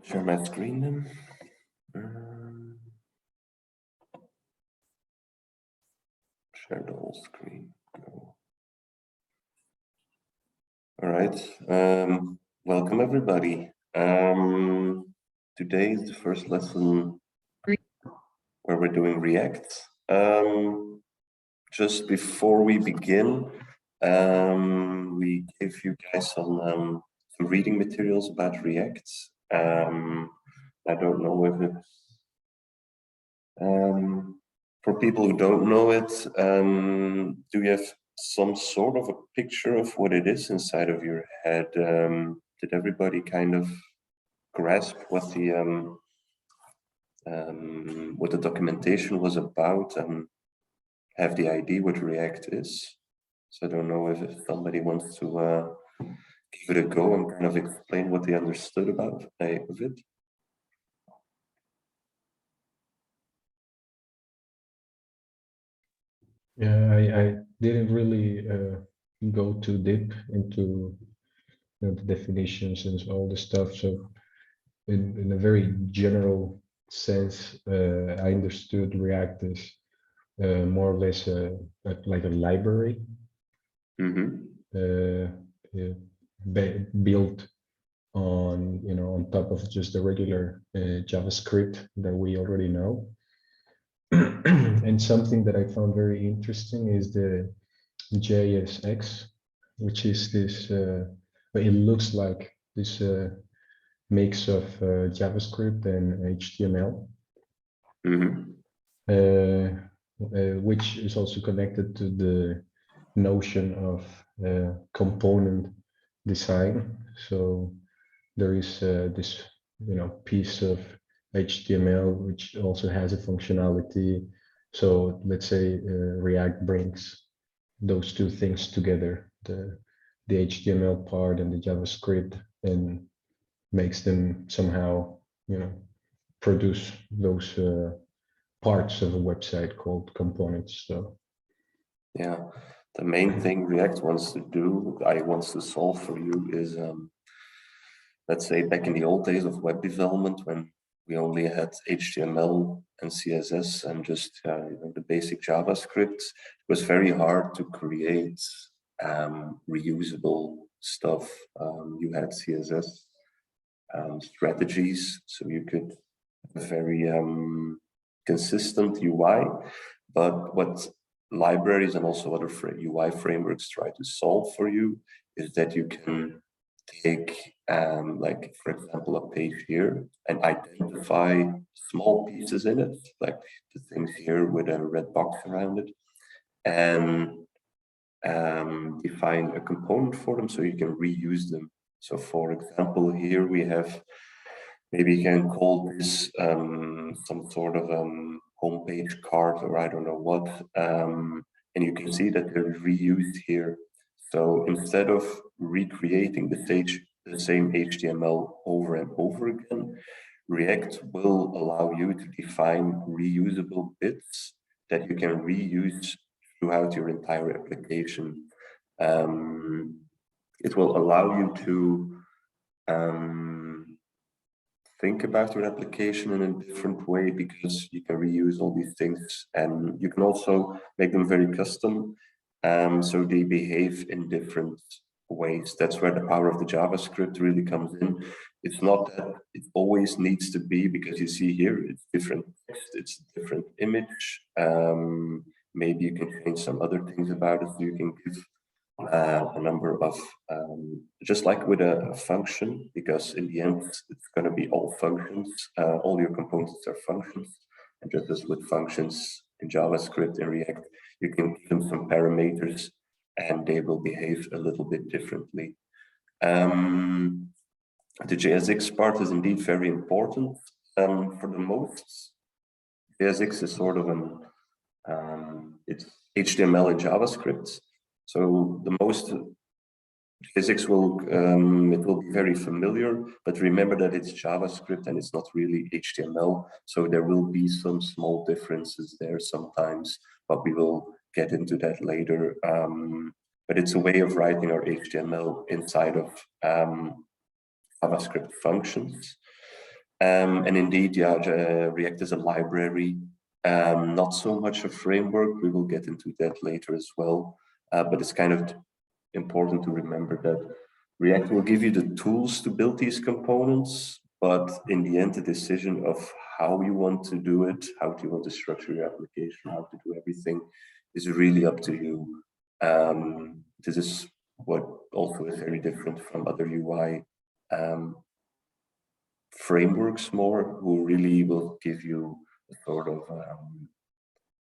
Share my screen then. Share the whole screen. No. All right. Welcome everybody. Today is the first lesson where we're doing React. Just before we begin, we gave you guys some reading materials about React. I don't know if it's for people who don't know it, do you have some sort of a picture of what it is inside of your head? Did everybody kind of grasp what the documentation was about and have the idea what React is? So I don't know if somebody wants to give it a go and kind of explain what they understood about it. Yeah, I didn't really go too deep into the definitions and all the stuff. So in a very general sense, I understood React as more or less like a library built on on top of just the regular JavaScript that we already know. And something that I found very interesting is the JSX, which is this, it looks like this mix of JavaScript and HTML, which is also connected to the notion of component design. So there is this, piece of HTML, which also has a functionality. So let's say React brings those two things together, the HTML part and the JavaScript, and makes them somehow, produce those parts of a website called components. So yeah, the main thing React wants to do, wants to solve for you is, let's say back in the old days of web development, when we only had HTML and CSS and just the basic JavaScript, it was very hard to create reusable stuff. You had CSS strategies, so you could have a very consistent UI, but what libraries and also other UI frameworks try to solve for you is that you can take, like for example, a page here and identify small pieces in it, like the things here with a red box around it, and define a component for them so you can reuse them. So for example, here we have, maybe you can call this some sort of homepage card, or I don't know what, and you can see that they're reused here. So instead of recreating the same HTML over and over again, React will allow you to define reusable bits that you can reuse throughout your entire application. It will allow you to think about your application in a different way, because you can reuse all these things, and you can also make them very custom, so they behave in different ways. That's where the power of the JavaScript really comes in. It's not that it always needs to be, because you see here it's different text, it's a different image. Maybe you can change some other things about it. So you can give a number of, just like with a function, because in the end it's going to be all functions, all your components are functions, and just as with functions in JavaScript and React, you can give them some parameters and they will behave a little bit differently. The JSX part is indeed very important. For the most, JSX is sort of it's HTML and JavaScript. So the most JSX will be very familiar, but remember that it's JavaScript and it's not really HTML. So there will be some small differences there sometimes, but we will get into that later. But it's a way of writing our HTML inside of JavaScript functions. And indeed, yeah, React is a library, not so much a framework. We will get into that later as well. But it's kind of important to remember that React will give you the tools to build these components, but in the end, the decision of how you want to do it, how do you want to structure your application, how to do everything is really up to you. This is what also is very different from other UI frameworks more, who really will give you a sort of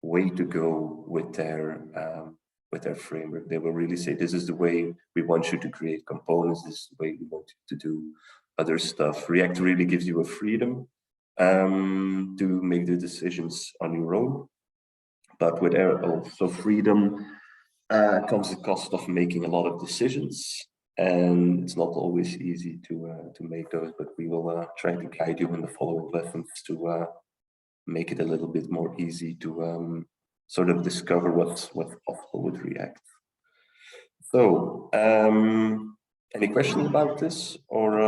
way to go with their framework. They will really say, this is the way we want you to create components, this is the way we want you to do other stuff. React really gives you a freedom to make the decisions on your own, but with also freedom comes the cost of making a lot of decisions, and it's not always easy to make those, but we will try to guide you in the following lessons to make it a little bit more easy to sort of discover what's possible with React. So, any questions about this, or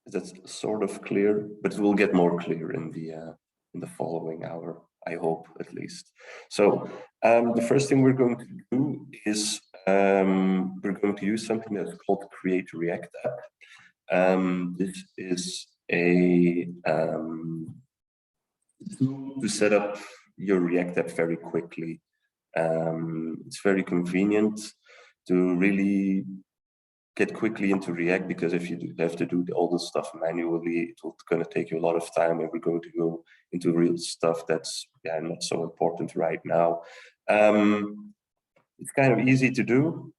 is that sort of clear? But it will get more clear in the following hour, I hope, at least. So the first thing we're going to do is we're going to use something that's called Create React App. This is a tool to set up your React app very quickly. It's very convenient to really get quickly into React, because if you have to do all this stuff manually, it's going to take you a lot of time, and we're going to go into real stuff that's not so important right now. It's kind of easy to do.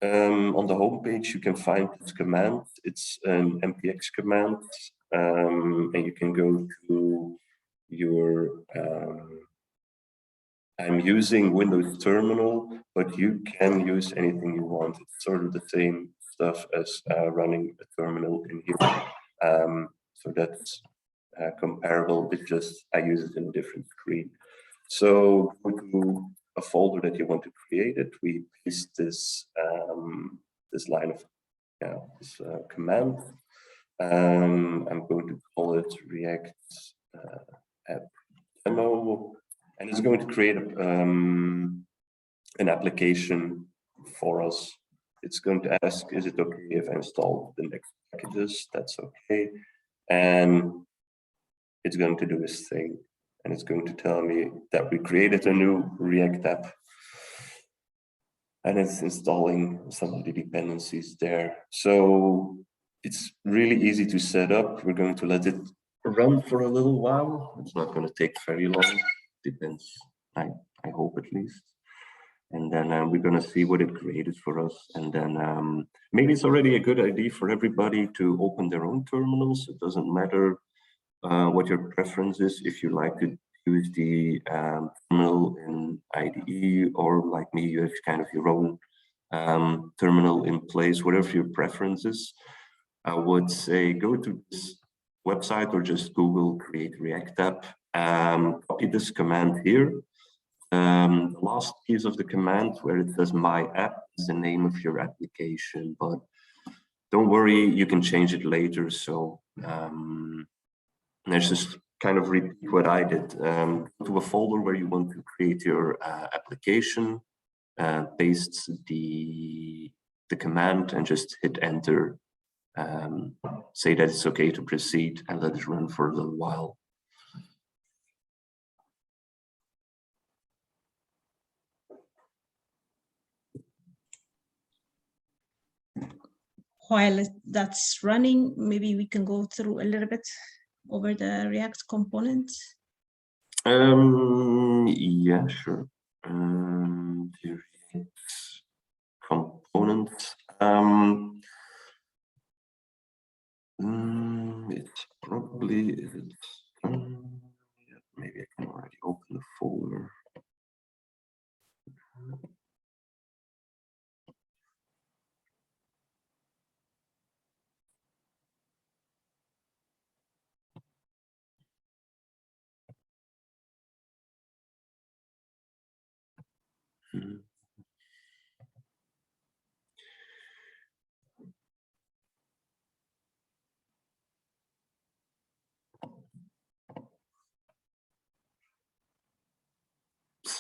On the home page, you can find this command. It's an npx command, and you can go to your I'm using Windows Terminal, but you can use anything you want. It's sort of the same stuff as running a terminal in here. So that's comparable, it's just I use it in a different screen. So go to a folder that you want to create it. We paste this this line of this command. I'm going to call it React app demo. And it's going to create an application for us. It's going to ask, is it okay if I install the next packages? That's okay. And it's going to do this thing. And it's going to tell me that we created a new React app. And it's installing some of the dependencies there. So it's really easy to set up. We're going to let it run for a little while. It's not going to take very long. Depends, I hope at least. And then we're going to see what it created for us. And then maybe it's already a good idea for everybody to open their own terminals. It doesn't matter what your preference is. If you like to use the terminal in IDE, or like me, you have kind of your own terminal in place, whatever your preference is. I would say go to this website or just Google Create React App. Copy this command here. The last piece of the command where it says my app is the name of your application, but don't worry, you can change it later. So let's just kind of repeat what I did. Go to a folder where you want to create your application, paste the command and just hit enter. Say that it's okay to proceed and let it run for a little while. While that's running, maybe we can go through a little bit over the React components. Yeah, sure. The React components. It's probably, maybe I can already open the folder.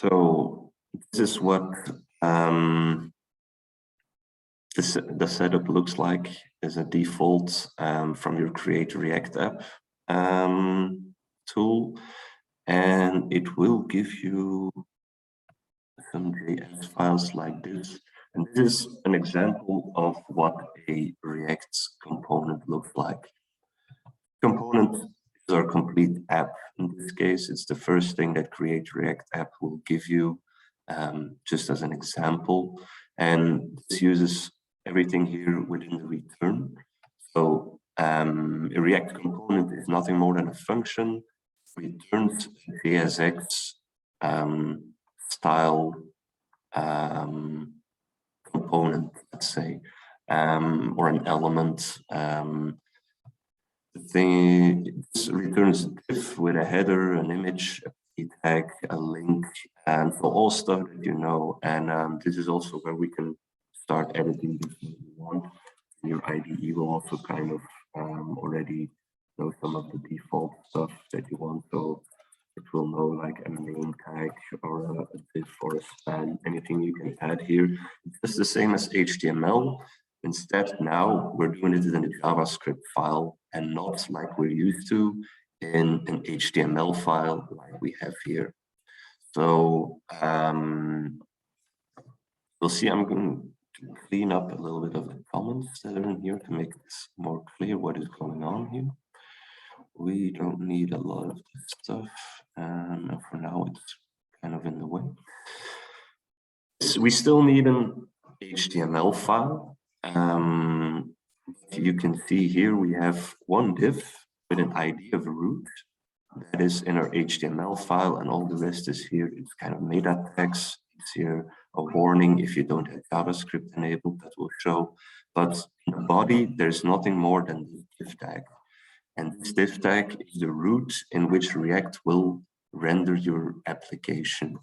So this is what the setup looks like as a default from your Create React app tool, and it will give you some JS files like this. And this is an example of what a React component looks like. Component is our complete app. In this case, it's the first thing that Create React app will give you, just as an example. And this uses everything here within the return. So a React component is nothing more than a function returns JSX style component, let's say, or an element. The thing returns div with a header, an image, a key tag, a link, and so all stuff that you know. And this is also where we can start editing this if you want. Your IDE will also kind of already know some of the default stuff that you want. So it will know like a name tag or a div or a span, anything you can add here. It's just the same as HTML. Instead, now we're doing it in a JavaScript file and not like we're used to in an HTML file like we have here. So we'll see. I'm going to clean up a little bit of the comments that are in here to make this more clear what is going on here. We don't need a lot of this stuff, and for now it's kind of in the way. So we still need an HTML file. You can see here we have one div with an ID of a root that is in our HTML file, and all the rest is here. It's kind of meta text. It's here a warning if you don't have JavaScript enabled that will show. But in the body, there's nothing more than the div tag. And this div tag is the root in which React will render your application.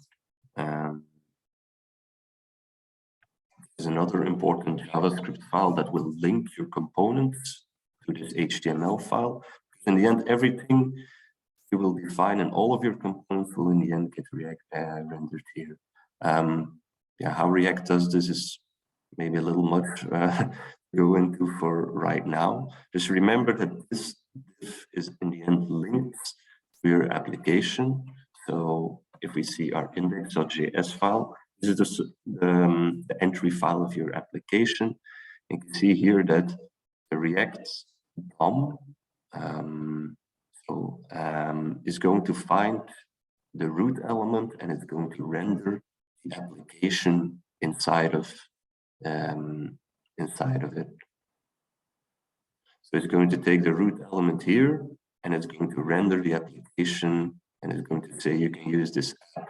There's another important JavaScript file that will link your components to this HTML file. In the end, everything you will define and all of your components will in the end get React rendered here. Yeah, how React does this is maybe a little much to go into for right now. Just remember that this div is in the end linked to your application. So if we see our index.js file, this is the entry file of your application. You can see here that the React DOM is going to find the root element and it's going to render the application inside of it. So it's going to take the root element here and it's going to render the application, and it's going to say you can use this app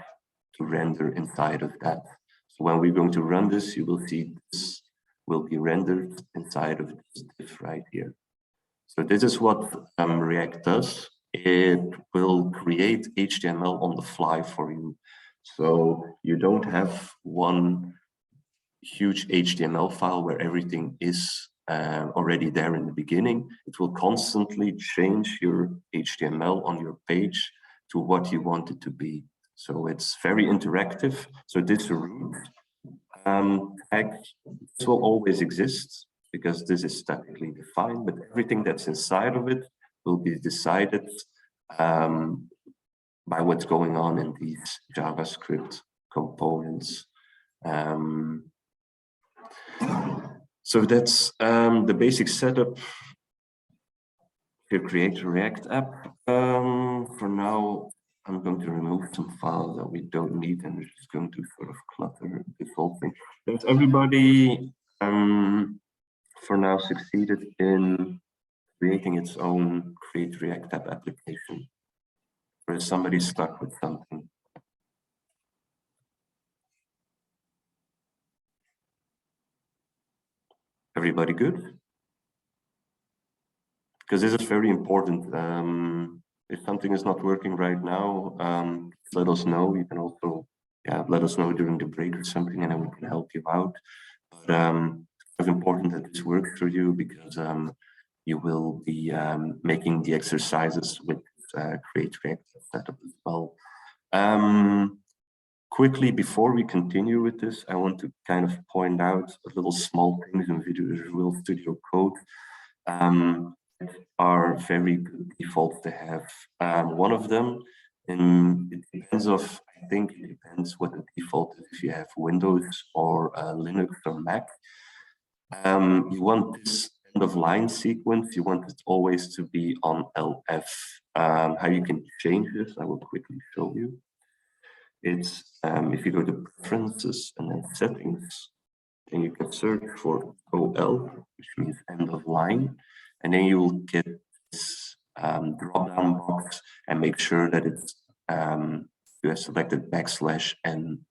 to render inside of that. So when we're going to run this, you will see this will be rendered inside of this div right here. So this is what React does. It will create HTML on the fly for you. So you don't have one huge HTML file where everything is already there in the beginning. It will constantly change your HTML on your page to what you want it to be. So it's very interactive. So this root tag, this will always exist because this is statically defined, but everything that's inside of it will be decided by what's going on in these JavaScript components. So that's the basic setup to create a React app. For now, I'm going to remove some files that we don't need, and we're just going to sort of clutter this whole thing. Has everybody for now succeeded in creating its own Create React app application? Or is somebody stuck with something? Everybody good? Because this is very important. If something is not working right now, let us know. You can also let us know during the break or something, and then we can help you out. But it's important that this works for you because you will be making the exercises with Create React setup as well. quickly, before we continue with this, I want to kind of point out a little small things in Visual Studio Code are very good defaults to have. One of them, and it depends I think it depends what the default is, if you have Windows or Linux or Mac. You want this end of line sequence, you want it always to be on LF. How you can change this, I will quickly show you. It's if you go to Preferences and then Settings, and you can search for OL, which means end of line, and then you will get this drop-down box, and make sure that it's you have selected \n.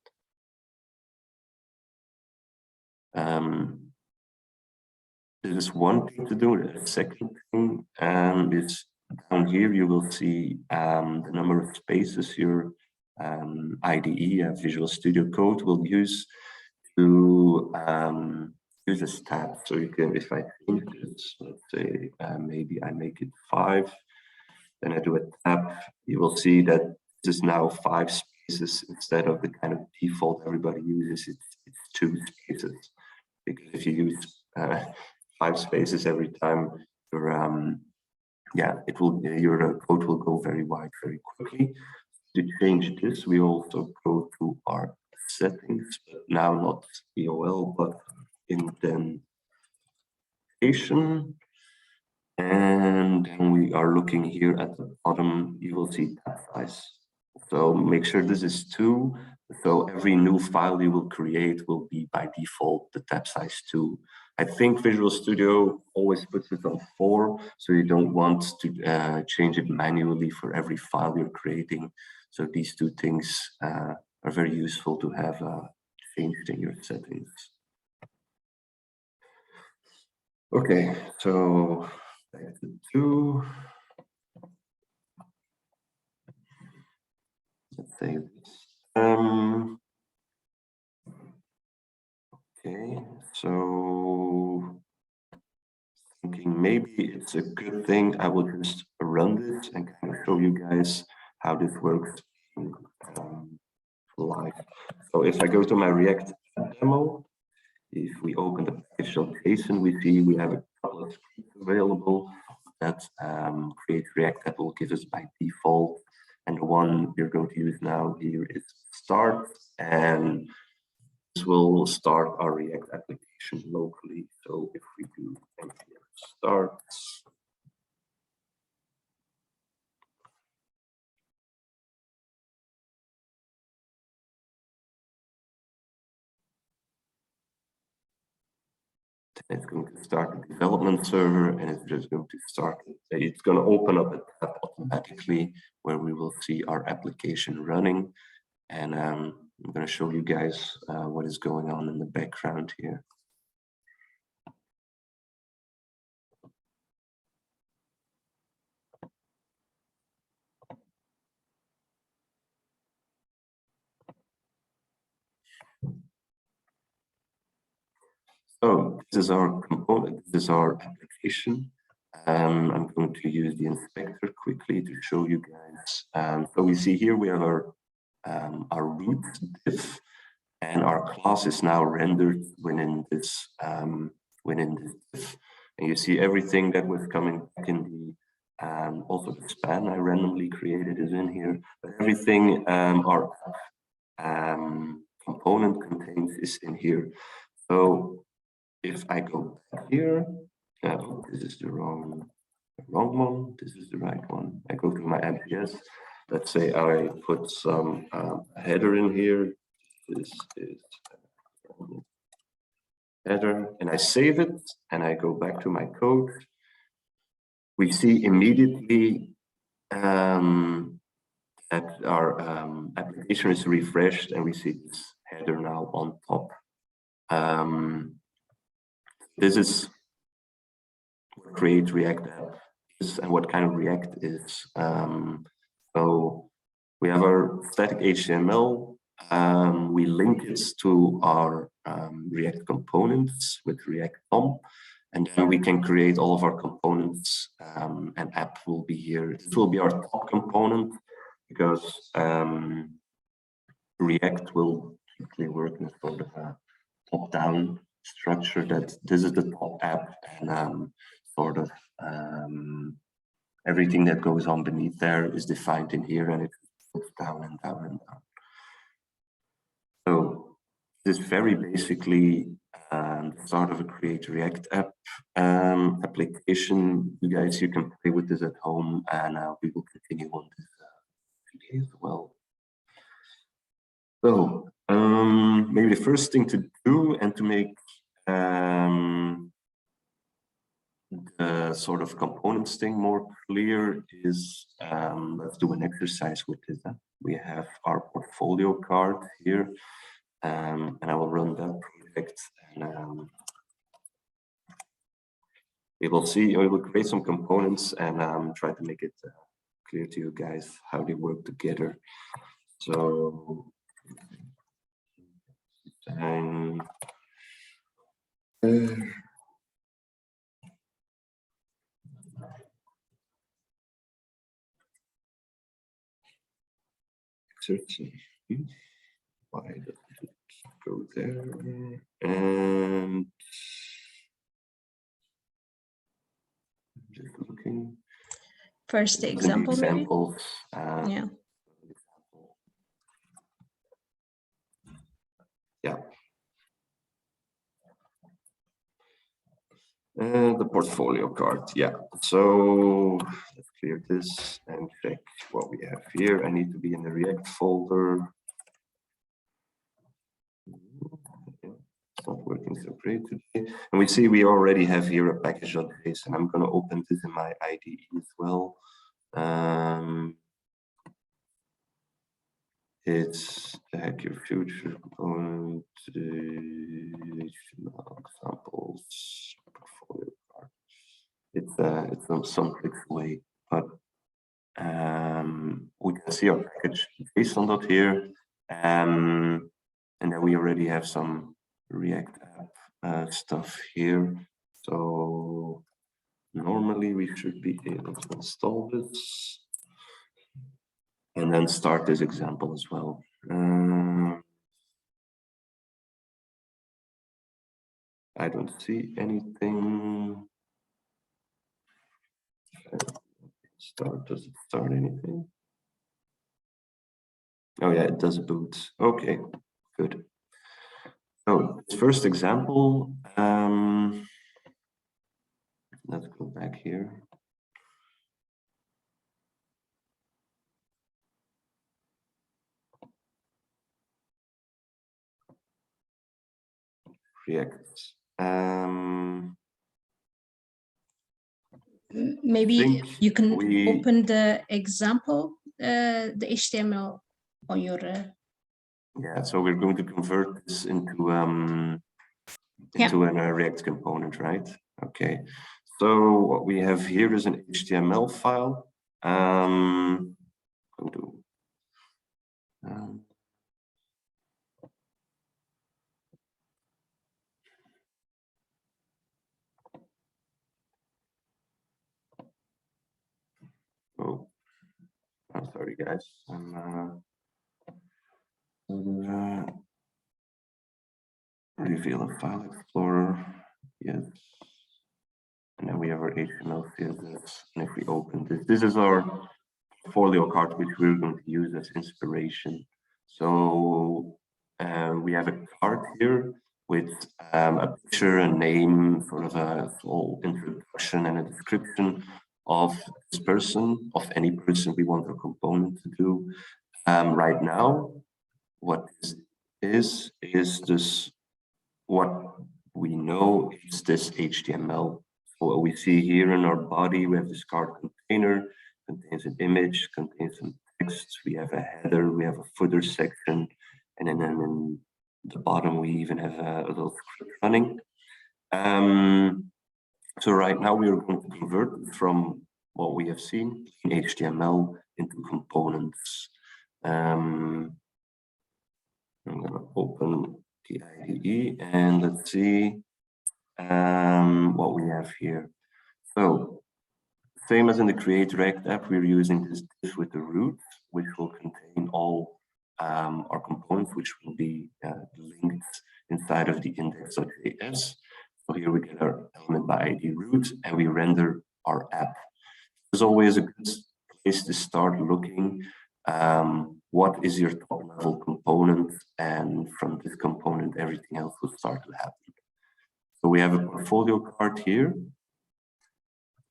This is one thing to do. The second thing is down here you will see the number of spaces your IDE, Visual Studio Code, will use to use this tab. So you can, if I change this, let's say maybe I make it 5, then I do a tab, you will see that this is now 5 spaces instead of the kind of default everybody uses. It's 2 spaces, because if you use 5 spaces every time, your code will go very wide very quickly. To change this, we also go to our settings, but now not EOL, but indentation. And then we are looking here at the bottom, you will see tab size. So make sure this is 2. So every new file you will create will be by default the tab size 2. I think Visual Studio always puts it on 4, so you don't want to change it manually for every file you're creating. So these 2 things are very useful to have changed in your settings. Okay, so back to 2. Let's save this. Okay, so thinking maybe it's a good thing I will just run this and kind of show you guys how this works live. So if I go to my React demo, if we open the package.json, we see we have a couple of scripts available that create React that will give us by default. And the one we're going to use now here is start, and this will start our React application locally. So if we do npm start, it's going to start the development server, and it's just going to start. It's going to open up a tab automatically where we will see our application running. And I'm going to show you guys what is going on in the background here. So this is our component, this is our application. I'm going to use the inspector quickly to show you guys. So we see here we have our root div, and our class is now rendered within this div. And you see everything that was coming back in the also the span I randomly created is in here, but everything our component contains is in here. So if I go back here, this is the wrong one, this is the right one. I go to my app.js. Let's say I put some header in here. This is header, and I save it, and I go back to my code. We see immediately that our application is refreshed, and we see this header now on top. This is what Create React app is and what kind of React is. So we have our static HTML. We link it to our React components with React DOM, and then we can create all of our components. And app will be here. This will be our top component because React will typically work in sort of a top-down structure, that this is the top app, and sort of everything that goes on beneath there is defined in here, and it goes down and down and down. So this is very basically the start of a Create React app application. You guys, you can play with this at home, and we will continue on this video as well. So maybe the first thing to do, and to make the sort of components thing more clear, is let's do an exercise with this. We have our portfolio card here, and I will run that project, and we will see, we will create some components and try to make it clear to you guys how they work together. So why does it go there? And just looking. First example, maybe? Yeah. Yeah. The portfolio card, yeah. So let's clear this and check what we have here. I need to be in the React folder. It's not working so great today. And we see we already have here a package.json. I'm going to open this in my IDE as well. It's hack your future component, examples, portfolio card. It's some clicks away, but we can see our package JSON here, and then we already have some React app stuff here. So normally we should be able to install this and then start this example as well. I don't see anything. Does it start anything? Oh yeah, it does boot. Okay, good. So this first example, let's go back here. React. Maybe you can open the example, the HTML on your. Yeah, so we're going to convert this into a React component, right? Okay. So what we have here is an HTML file. Oh, I'm sorry, guys. Reveal a file explorer. Yes. And then we have our HTML CSS. And if we open this, this is our portfolio card, which we're going to use as inspiration. So we have a card here with a picture, a name, sort of a full introduction and a description of this person, of any person we want our component to do. Right now, what this is this, what we know is this HTML. So what we see here in our body, we have this card container, contains an image, contains some text, we have a header, we have a footer section, and then in the bottom we even have a little script running. So right now we are going to convert from what we have seen in HTML into components. I'm going to open the IDE and let's see what we have here. So same as in the Create React app, we're using this div with the root, which will contain all our components, which will be linked inside of the index.js. So here we get our element by ID root, and we render our app. There's always a good place to start looking. What is your top level component? And from this component, everything else will start to happen. So we have a portfolio card here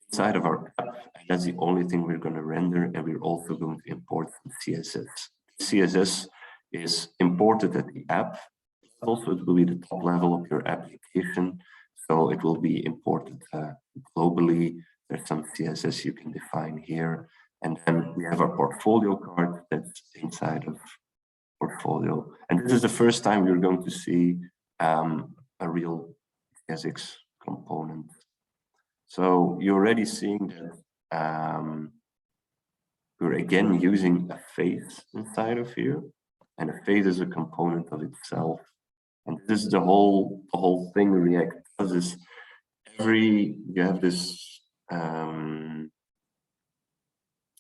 inside of our app, and that's the only thing we're going to render, and we're also going to import some CSS. CSS is imported at the app. Also, it will be the top level of your application, so it will be imported globally. There's some CSS you can define here, and then we have our portfolio card that's inside of portfolio. And this is the first time you're going to see a real JSX component. So you're already seeing that we're again using a face inside of here, and a face is a component of itself. And this is the whole thing React does is you have this,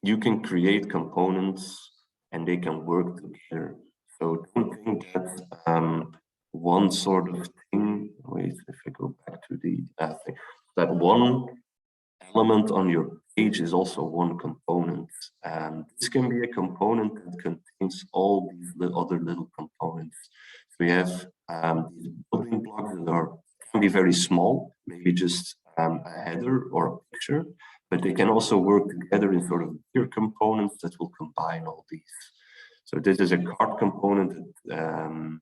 you can create components and they can work together. So don't think that one sort of thing, wait, if I go back to the thing, that one element on your page is also one component. This can be a component that contains all these other little components. So we have these building blocks that can be very small, maybe just a header or a picture, but they can also work together in sort of bigger components that will combine all these. So this is a card component that,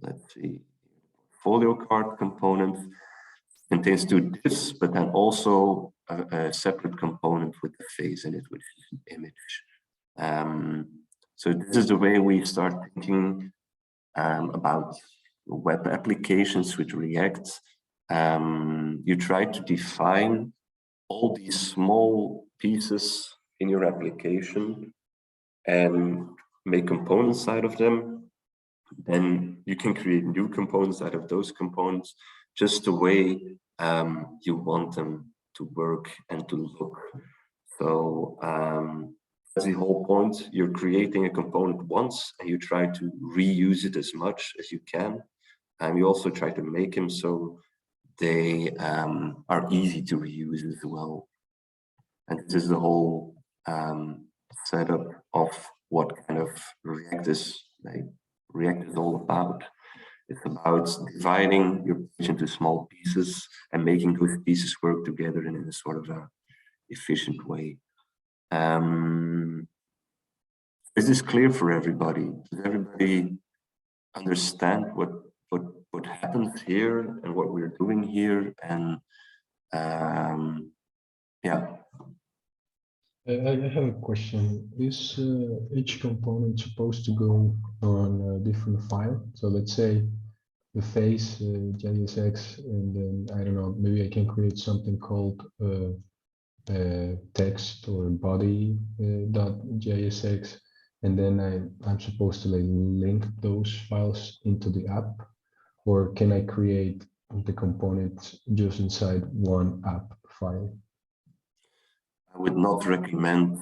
let's see, portfolio card component contains two divs, but then also a separate component with the face in it, which is an image. So this is the way we start thinking about web applications with React. You try to define all these small pieces in your application and make components out of them. Then you can create new components out of those components, just the way you want them to work and to look. So that's the whole point. You're creating a component once and you try to reuse it as much as you can. And you also try to make them so they are easy to reuse as well. And this is the whole setup of what kind of React is all about. It's about dividing your page into small pieces and making those pieces work together in a sort of a efficient way. Is this clear for everybody? Does everybody understand what happens here and what we're doing here? And yeah. I have a question. Is each component supposed to go on a different file? So let's say the face JSX, and then I don't know, maybe I can create something called text or body .jsx, and then I'm supposed to like link those files into the app, or can I create the components just inside one app file? I would not recommend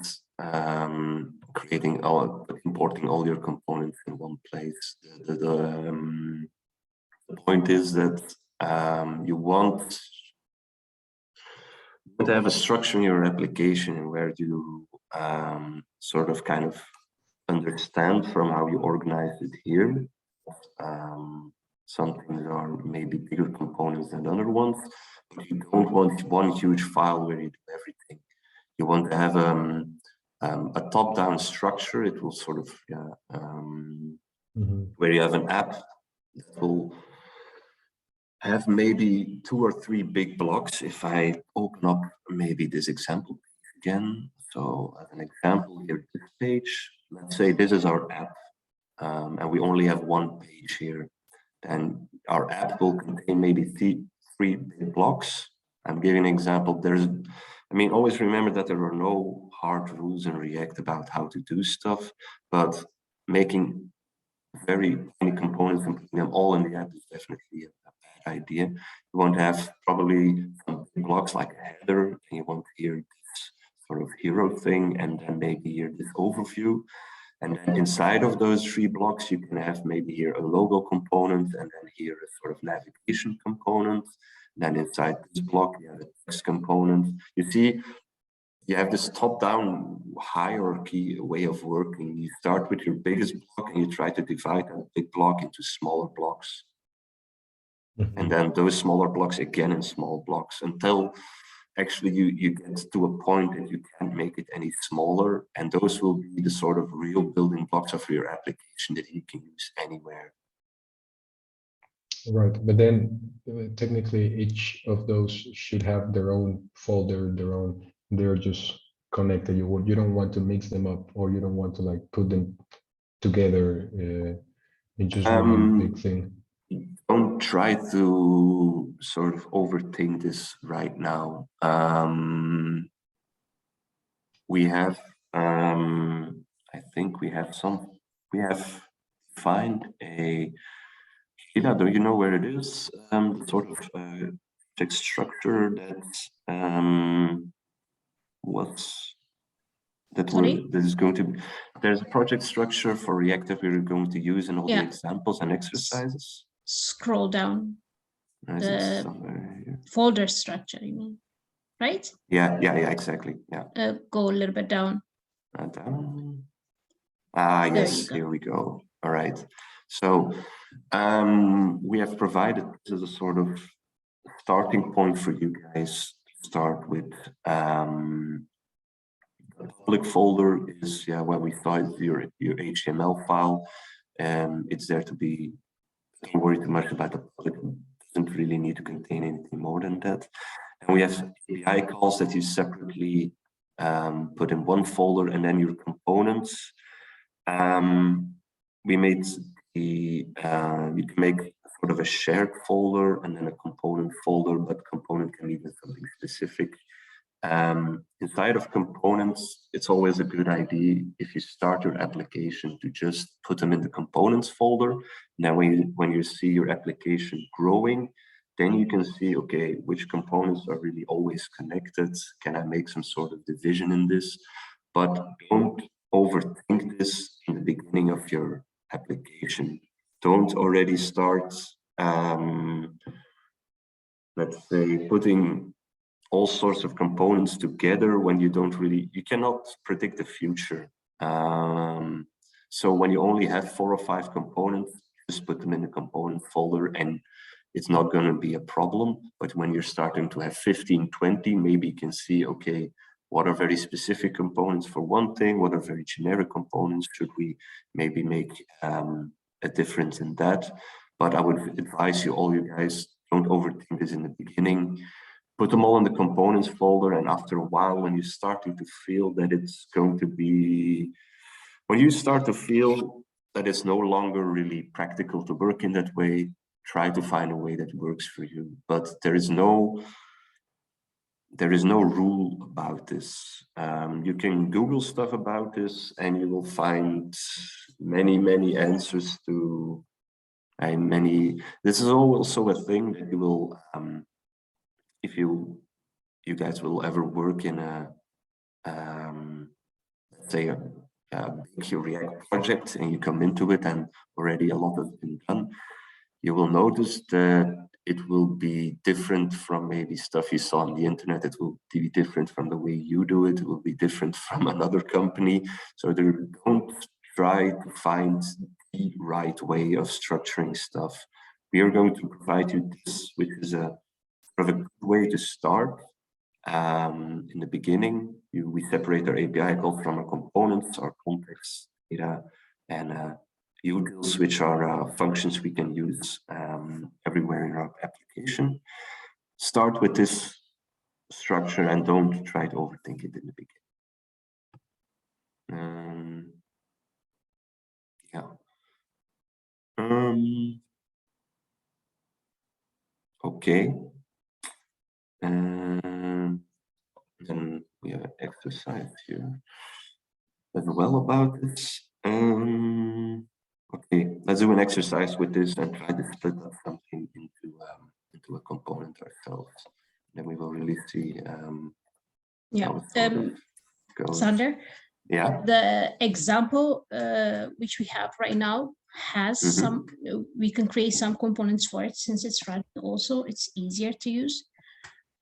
importing all your components in one place. The point is that you want to have a structure in your application where you sort of kind of understand from how you organize it here. Some things are maybe bigger components than other ones, but you don't want one huge file where you do everything. You want to have a top-down structure. It will sort of, where you have an app that will have maybe 2 or 3 big blocks. If I open up maybe this example again, so as an example here, this page, let's say this is our app, and we only have one page here, and our app will contain maybe 3 big blocks. I'm giving an example. Always remember that there are no hard rules in React about how to do stuff, but making very many components and putting them all in the app is definitely a bad idea. You want to have probably some blocks like a header, and you want here this sort of hero thing, and then maybe here this overview. And then inside of those 3 blocks, you can have maybe here a logo component, and then here a sort of navigation component. Then inside this block, you have a text component. You see, you have this top-down hierarchy way of working. You start with your biggest block and you try to divide that big block into smaller blocks. And then those smaller blocks again in small blocks until actually you get to a point that you can't make it any smaller. And those will be the sort of real building blocks of your application that you can use anywhere. Right, but then technically each of those should have their own folder, they're just connected. You don't want to mix them up, or you don't want to like put them together in just one big thing. Don't try to sort of overthink this right now. We have, I think we have defined a, do you know where it is? Sort of text structure that that is going to be, there's a project structure for React that we're going to use in all the examples and exercises. Scroll down. The folder structure, you mean, right? Yeah, exactly. Yeah. Go a little bit down. Down. Yes, here we go. All right. So we have provided this as a sort of starting point for you guys to start with. The public folder is where we start your HTML file, and it's there to be. Don't worry too much about the public. It doesn't really need to contain anything more than that. And we have API calls that you separately put in one folder, and then your components. We made the you can make sort of a shared folder and then a component folder, but component can be something specific. Inside of components, it's always a good idea if you start your application to just put them in the components folder. Now, when you see your application growing, then you can see, okay, which components are really always connected? Can I make some sort of division in this? But don't overthink this in the beginning of your application. Don't already start, let's say, putting all sorts of components together when you cannot predict the future. So when you only have 4 or 5 components, just put them in the component folder and it's not going to be a problem. But when you're starting to have 15, 20, maybe you can see, okay, what are very specific components for one thing? What are very generic components? Should we maybe make a difference in that? But I would advise you, all you guys, don't overthink this in the beginning. Put them all in the components folder, and after a while, when you're starting to feel that it's going to be, when you start to feel that it's no longer really practical to work in that way, try to find a way that works for you. But there is no rule about this. You can Google stuff about this, and you will find many answers to many. This is also a thing that you will. If you guys will ever work in a let's say a big React project and you come into it and already a lot has been done, you will notice that it will be different from maybe stuff you saw on the internet. It will be different from the way you do it. It will be different from another company. So don't try to find the right way of structuring stuff. We are going to provide you this, which is a good way to start. In the beginning, we separate our API calls from our components, our context data, and utils, which are functions we can use everywhere in our application. Start with this structure and don't try to overthink it in the beginning. Okay. Then we have an exercise here as well about this. Okay, let's do an exercise with this and try to split up something into a component ourselves. Then we will really see how it goes. Sander, Yeah. The example which we have right now has some, we can create some components for it since it's running also, it's easier to use.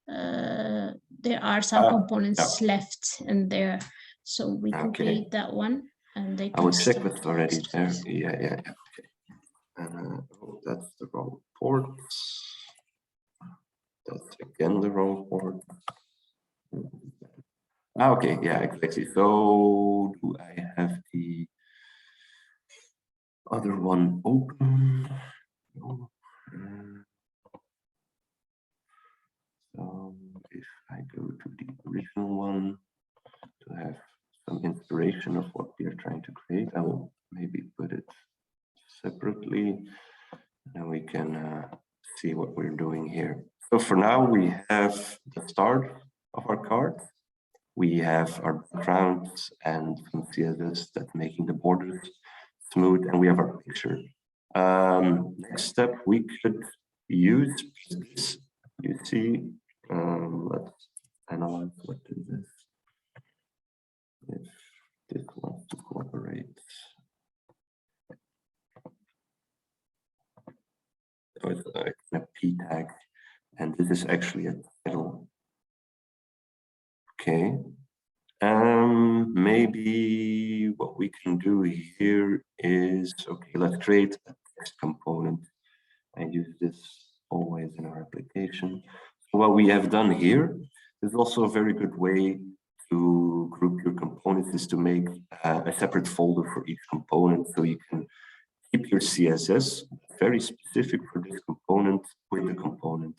There are some components left in there, so we can create that one and they can I will check it already there. Yeah. Okay. Oh, that's the wrong port. That's again the wrong port. Okay, yeah, exactly. So do I have the other one open? No. So if I go to the original one to have some inspiration of what we are trying to create, I will maybe put it separately, and we can see what we're doing here. So for now, we have the start of our card. We have our backgrounds and some CSS that's making the borders smooth, and we have our picture. Next step, we could use this. You see, let's analyze what is this. If this wants to cooperate. So it's a P tag, and this is actually a title. Okay. Maybe what we can do here is, okay, let's create a text component and use this always in our application. So what we have done here is also a very good way to group your components, is to make a separate folder for each component, so you can keep your CSS very specific for this component with the component.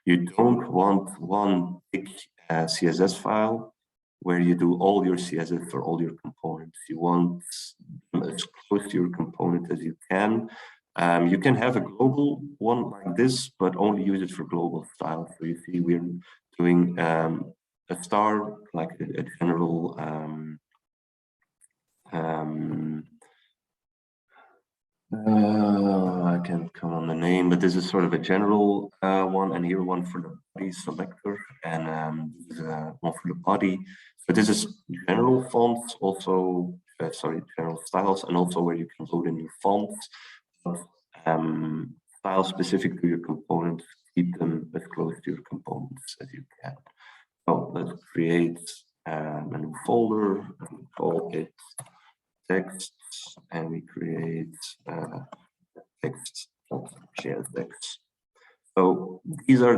You don't want one big CSS file where you do all your CSS for all your components. You want them as close to your component as you can. You can have a global one like this, but only use it for global style. So you see we're doing a star, like a general I can't come on the name, but this is sort of a general one, and here one for the body selector, and this is one for the body. So this is general fonts, also general styles, and also where you can load in your fonts. Styles specific to your components, keep them as close to your components as you can. So let's create a new folder and call it text, and we create text .jsx. So these are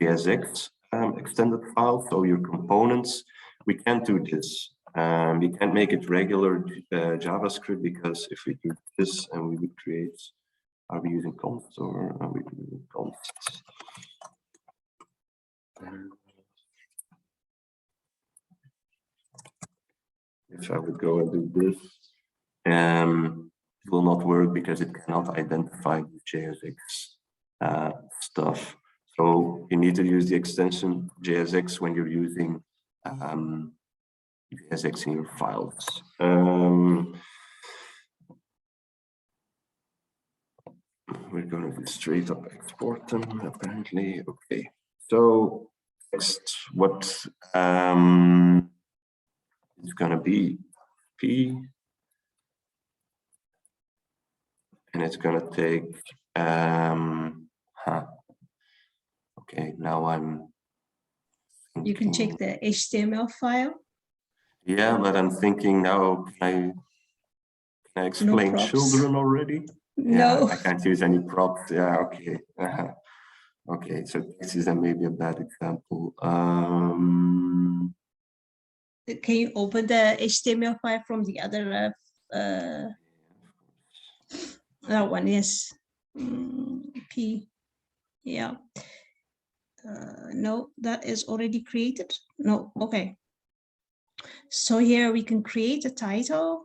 .jsx extended files. So your components, we can't do this. We can't make it regular JavaScript, because if we do this and we would create, are we using const or are we using const? If I would go and do this, it will not work because it cannot identify the JSX stuff. So you need to use the extension JSX when you're using JSX in your files. We're going to straight up export them, apparently. Okay. So next, what is going to be P, and it's going to take okay, now I'm thinking, you can check the HTML file. Yeah, but I'm thinking now, can I explain No children already? No. Yeah, I can't use any props. Yeah, okay. Okay, so this is maybe a bad example. Can you open the HTML file from the other that one? Yes. P. Yeah. No, that is already created. No. Okay. So here we can create a title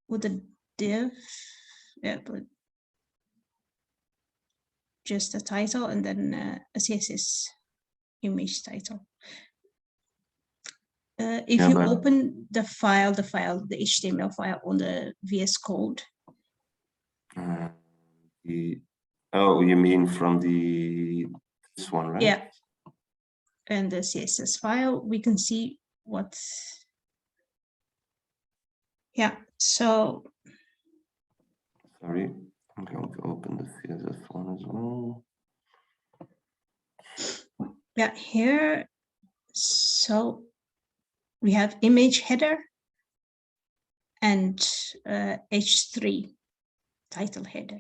with a div. Yeah, but just a title and then a CSS image title. If you open the HTML file on the VS Code. Oh, you mean from this one, right? Yeah. And the CSS file, we can see what Yeah, so Sorry, I'm going to open the CSS one as well. yeah, here, so we have image header and H3 title header.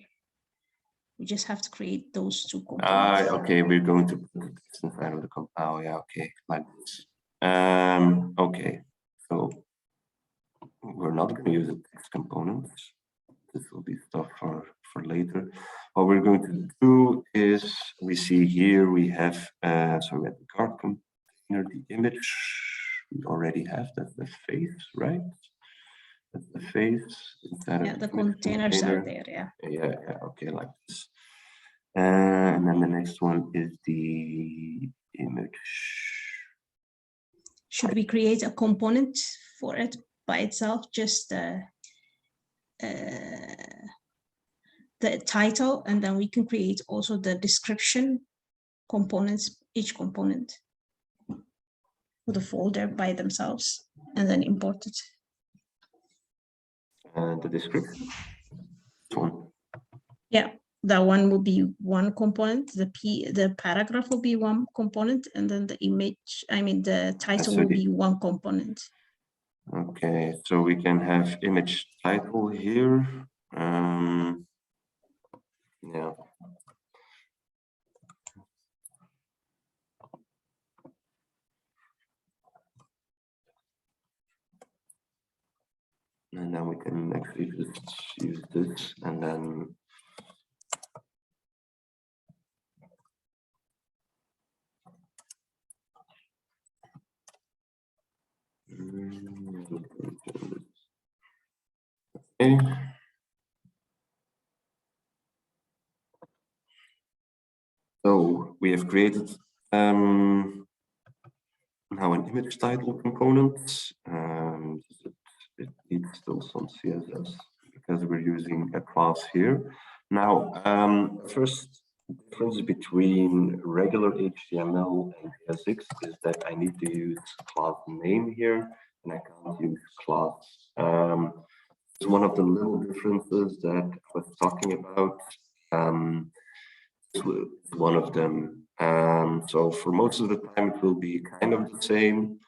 We just have to create those two components. Okay, we're going to put the text inside of the oh yeah, okay, like this. Okay, so we're not going to use the text components. This will be stuff for later. What we're going to do is, we see here we have so we have the card container, the image we already have. That's the face, right? That's the face inside Yeah, of the image containers container. are there. Yeah. Yeah, okay, like this. And then the next one is the image. Should we create a component for it by itself? Just the title, and then we can create also the description components, each component with a folder by themselves, and then import it. And the description. This one. Yeah, that one will be one component. The paragraph will be one component, and then the image, I mean the title so will be one component. Okay, so we can have image title here. Yeah. And then we can actually just use this and then okay. So we have created now an image title component. It needs still some CSS because we're using a class here. Now, first difference between regular HTML and JSX is that I need to use class name here, and I can't use class. It's one of the little differences that I was talking about. One of them. So for most of the time, it will be kind of the same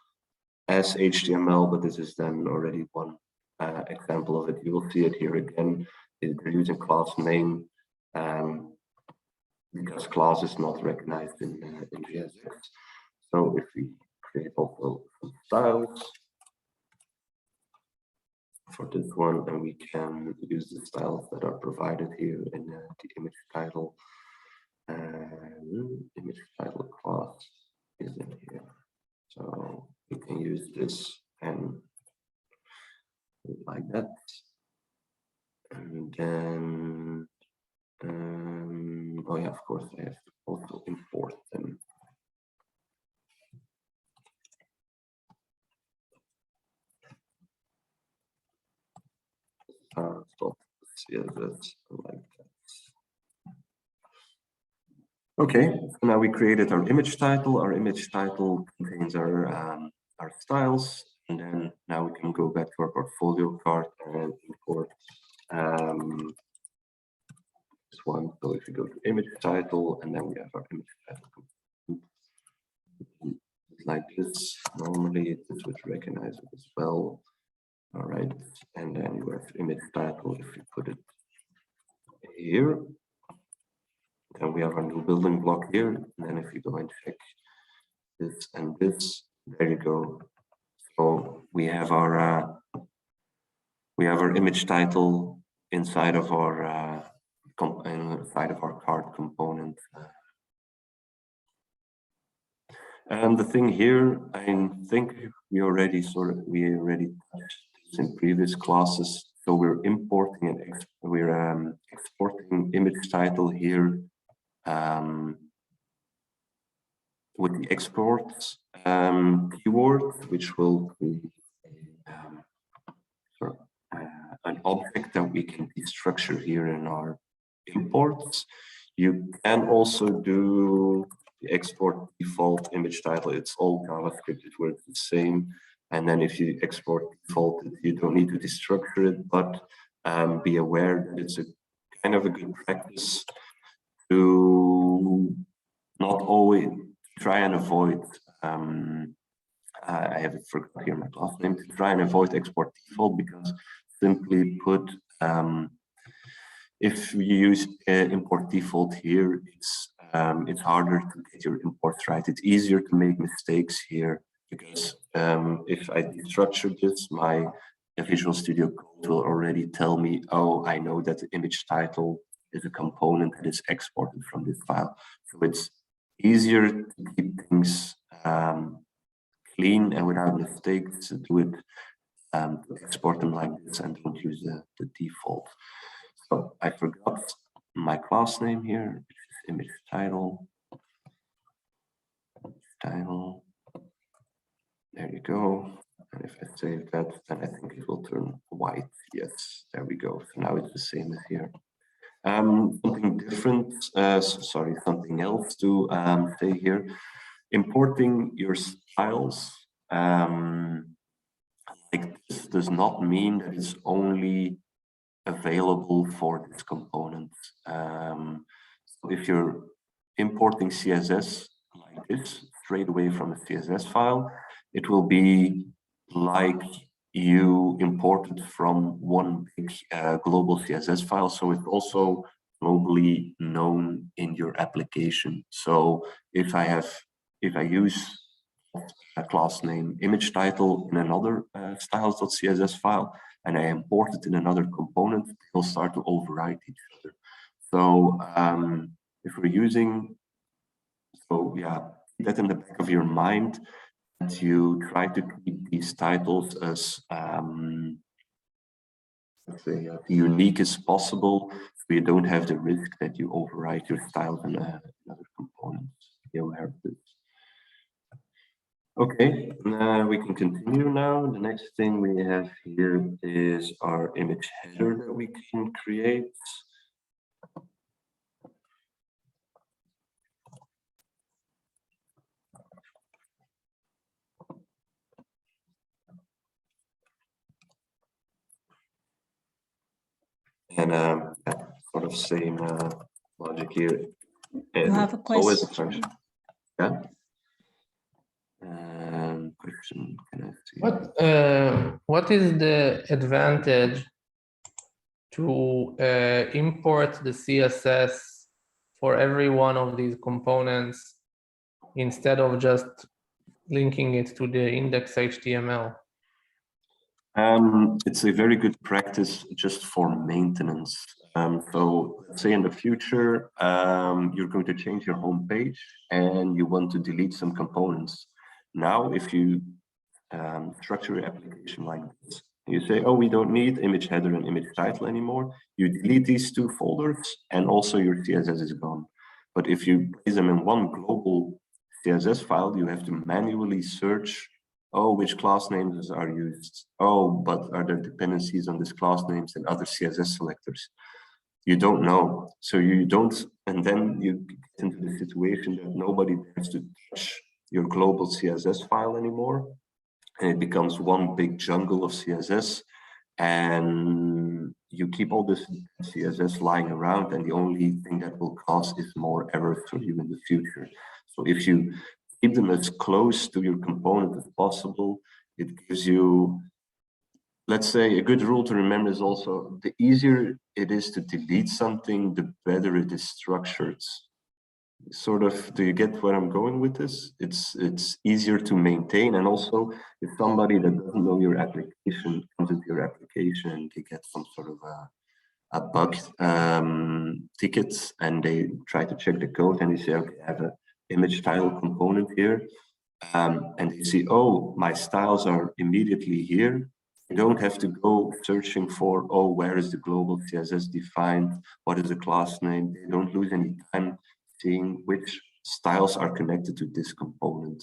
as HTML, but this is then already one example of it. You will see it here again. They're using class name because class is not recognized in JSX. So if we create also some styles for this one, and we can use the styles that are provided here in the image title. Image title class is in here. So we can use this and like that. And then, oh yeah, of course, I have to also import them. Stop CSS like that. Okay, so now we created our image title. Our image title contains our styles, and then now we can go back to our portfolio card and import this one. So if we go to image title, and then we have our image title like this. Normally this would recognize it as well. All right, and then you have image title. If you put it here, then we have our new building block here. And then if you go and check this and this, there you go. So we have our image title inside of our card component. And the thing here, I think we already touched this in previous classes. So we're importing and exporting image title here with the export keyword, which will be an object that we can destructure here in our imports. You can also do the export default image title. It's all JavaScript. It works the same. And then if you export default, you don't need to destructure it, but be aware that it's a kind of a good practice to not always try and avoid, I have it forgot here, my class name, to try and avoid export default, because simply put, if you use import default here, it's harder to get your imports right. It's easier to make mistakes here, because if I destructure this, my Visual Studio Code will already tell me, oh, I know that the image title is a component that is exported from this file. So it's easier to keep things clean and without mistakes, to do it, to export them like this and don't use the default. So I forgot my class name here, which is image title. There you go. And if I save that, then I think it will turn white. Yes, there we go. So now it's the same as here. Something different, sorry, something else to say here. Importing your styles like this does not mean that it's only available for this component. So if you're importing CSS like this straight away from a CSS file, it will be like you imported from one big global CSS file. So it's also globally known in your application. So if I use a class name image title in another styles.css file, and I import it in another component, they'll start to override each other. So if we're using, so yeah, keep that in the back of your mind, that you try to keep these titles as let's say, unique as possible, so you don't have the risk that you override your style in another component. Be aware of this. Okay, we can continue now. The next thing we have here is our image header that we can create. And sort of same logic here. I have a question. Yeah. Question, can I see? What is the advantage to import the CSS for every one of these components instead of just linking it to the index HTML? It's a very good practice just for maintenance. So let's say in the future, you're going to change your home page and you want to delete some components. Now, if you structure your application like this, you say, oh, we don't need image header and image title anymore. You delete these two folders and also your CSS is gone. But if you place them in one global CSS file, you have to manually search, oh, which class names are used? Oh, but are there dependencies on this class names and other CSS selectors? You don't know. So you don't, and then you get into the situation that nobody dares to touch your global CSS file anymore. And it becomes one big jungle of CSS, and you keep all this CSS lying around, and the only thing that will cause is more errors for you in the future. So if you keep them as close to your component as possible, it gives you, let's say, a good rule to remember is also, the easier it is to delete something, the better it is structured. Sort of, do you get where I'm going with this? It's easier to maintain, and also if somebody that doesn't know your application comes into your application and they get some sort of a bug ticket and they try to check the code and they say, okay, I have an image title component here, and they see, oh, my styles are immediately here. You don't have to go searching for, oh, where is the global CSS defined? What is the class name? They don't lose any time seeing which styles are connected to this component.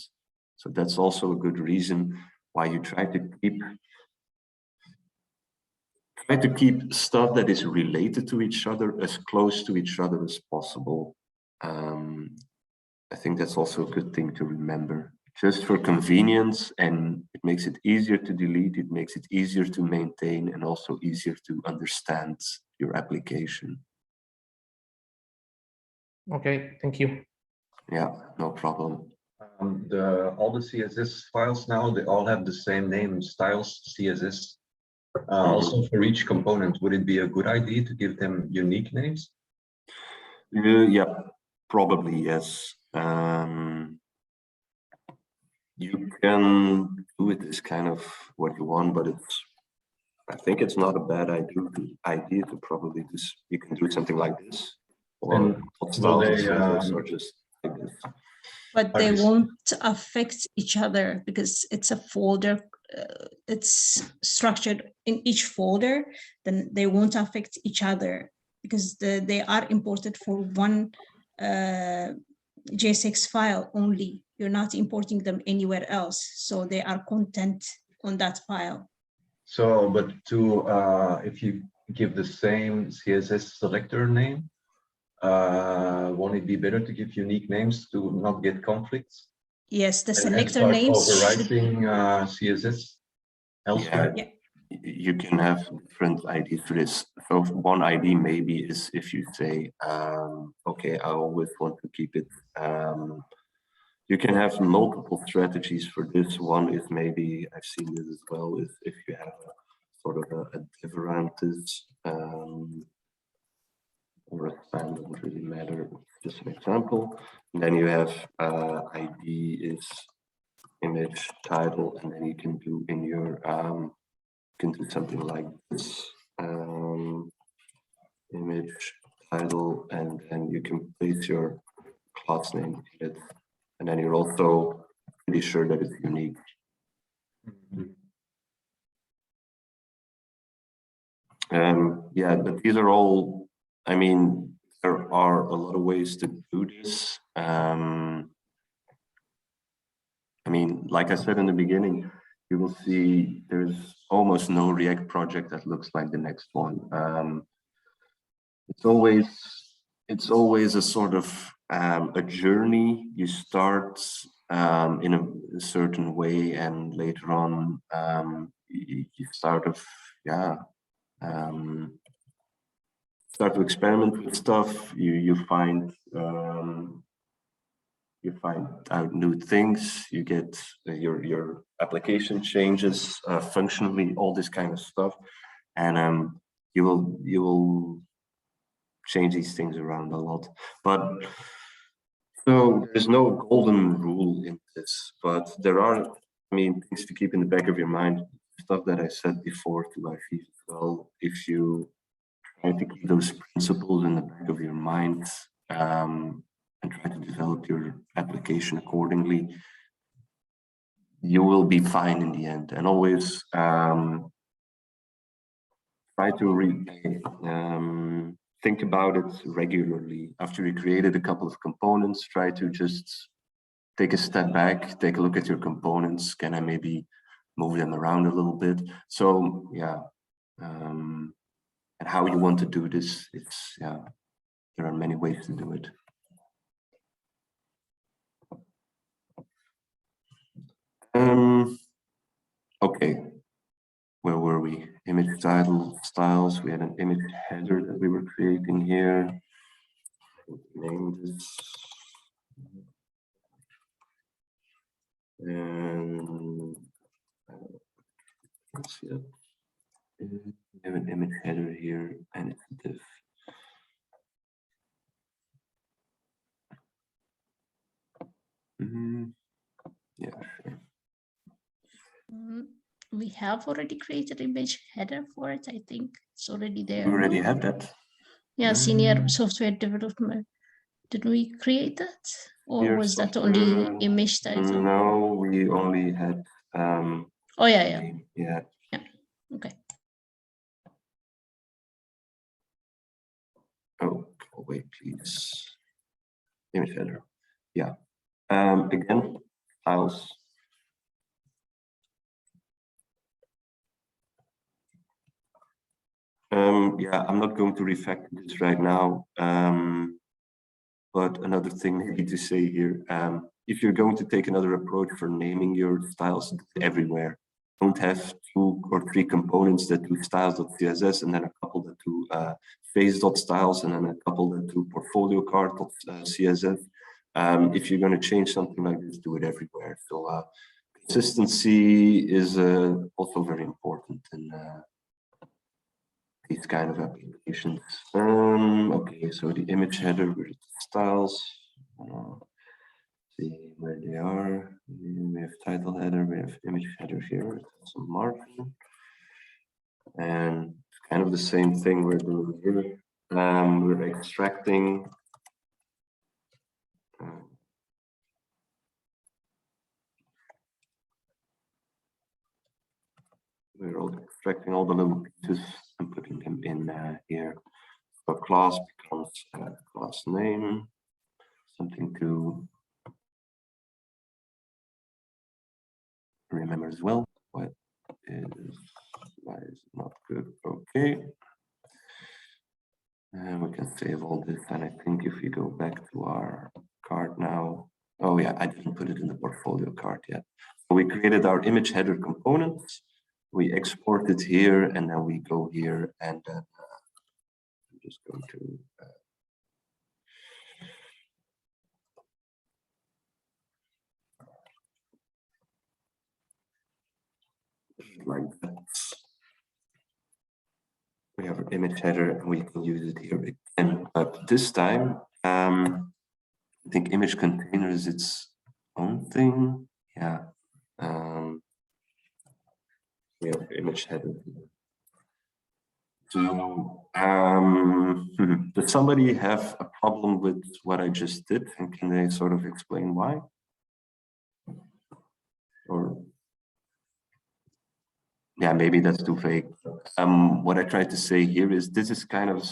So that's also a good reason why you try to keep stuff that is related to each other as close to each other as possible. I think that's also a good thing to remember. just for convenience, and it makes it easier to delete, it makes it easier to maintain, and also easier to understand your application. Okay, thank you. Yeah, no problem. All the CSS files now, they all have the same name, styles CSS. Also for each component, would it be a good idea to give them unique names? Yeah, probably yes. You can do it as kind of what you want, but I think it's not a bad idea to probably just, you can do something like this, or And styles they, CSS, or just like this. But Are they these- won't affect each other because it's a folder. It's structured in each folder. Then they won't affect each other because they are imported for one JSX file only. You're not importing them anywhere else. So they are content on that file. So, but if you give the same CSS selector name, won't it be better to give unique names to not get conflicts? Yes, the And selector start names should, overwriting CSS elsewhere? Yeah, you can have different IDs for this. So one ID maybe is if you say, okay, I always want to keep it. You can have multiple strategies for this. One is maybe, I've seen this as well, is if you have a sort of a differences or a span, doesn't really matter, just an example. And then you have ID is image title, and then you can do in your can do something like this, image title, and then you can place your class name in it, and then you're also pretty sure that it's unique. Yeah, but these are all, I mean, there are a lot of ways to do this. I mean, like I said in the beginning, you will see there's almost no React project that looks like the next one. It's always a sort of a journey. You start in a certain way, and later on you start to experiment with stuff. You find out new things. You get your application changes functionally, all this kind of stuff, and you will change these things around a lot. But so there's no golden rule in this, but there are, I mean, things to keep in the back of your mind. Stuff that I said before to IFE as well. If you try to keep those principles in the back of your mind and try to develop your application accordingly, you will be fine in the end. And always try to think about it regularly. After you created a couple of components, try to just take a step back, take a look at your components. Can I maybe move them around a little bit? So yeah, and how you want to do this, it's, yeah, there are many ways to do it. Okay, where were we? Image title styles. We had an image header that we were creating here. Name this. And let's see that. We have an image header here, and it's a div. Yeah, sure. We have already created image header for it. I think it's already there. We already have that. Yeah, senior software development. Did we create that, or Senior was that software- only image title? No, we only had. Oh yeah. Yeah. Okay. Oh, wait, please. Image header. Yeah. Again, files. Yeah, I'm not going to refactor this right now. But another thing maybe to say here, if you're going to take another approach for naming your styles, do it everywhere. Don't have 2 or 3 components that do styles.css and then a couple that do face.styles and then a couple that do portfolio card.css. If you're going to change something like this, do it everywhere. So consistency is also very important in these kind of applications. Okay, so the image header with styles. See where they are. We have title header, we have image header here, some margin. And it's kind of the same thing we're doing here. We're extracting we're all extracting all the little pieces and putting them in here. So class becomes class name, something to remember as well. Why is it not good? Okay. And we can save all this. And I think if we go back to our card now, oh yeah, I didn't put it in the portfolio card yet. So we created our image header components. We export it here, and then we go here, and then I'm just going to like that. We have our image header, and we can use it here again. But this time, I think image container is its own thing. Yeah. We have image header. So, does somebody have a problem with what I just did, and can they sort of explain why? Or yeah, maybe that's too vague. What I tried to say here is this is kind of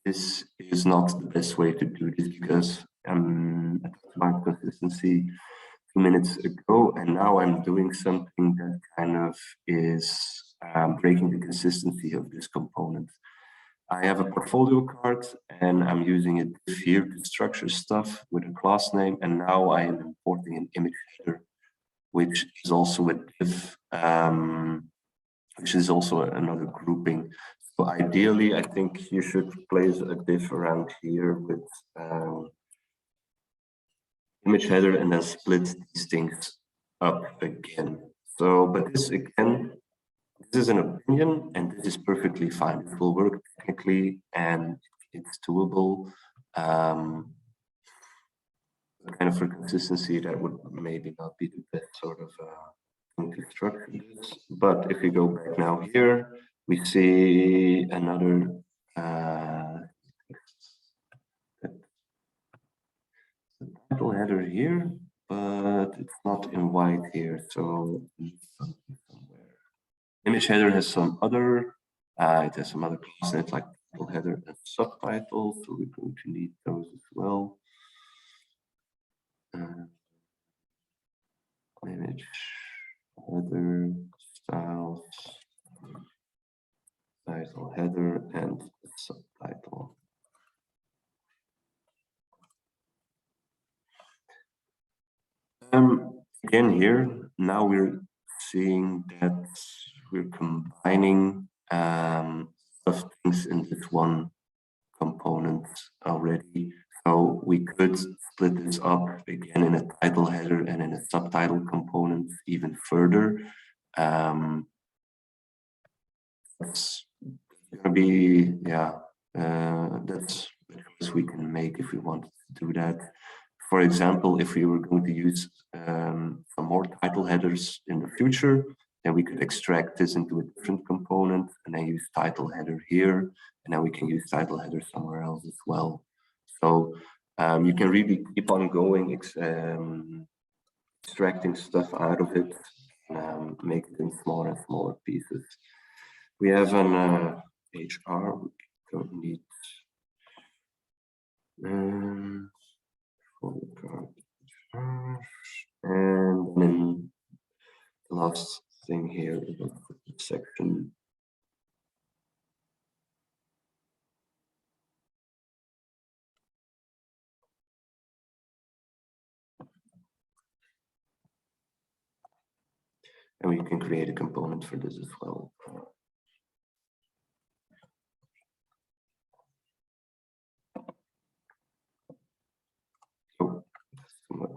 this is not the best way to do this, because I talked about consistency 2 minutes ago, and now I'm doing something that kind of is breaking the consistency of this component. I have a portfolio card and I'm using it here to structure stuff with a class name, and now I am importing an image header, which is also a div, which is also another grouping. So ideally, I think you should place a div around here with image header and then split these things up again. So, but this again, this is an opinion, and this is perfectly fine. It will work technically, and it's doable. Kind of for consistency, that would maybe not be the best sort of thing to structure this. But if we go back now here, we see another title header here, but it's not in white here. So image header has some other, it has some other class like title header and subtitle. So we're going to need those as well. Image header, styles, title header, and subtitle. Again here, now we're seeing that we're combining of things in this one component already. So we could split this up again in a title header and in a subtitle component even further. That's gonna be, yeah, that's the choice we can make if we want to do that. For example, if we were going to use some more title headers in the future, then we could extract this into a different component and then use title header here, and then we can use title header somewhere else as well. So you can really keep on going, extracting stuff out of it, and make it in smaller and smaller pieces. We have an HR, we don't need for the card. And then the last thing here is the section. And we can create a component for this as well. Oh, that's too much.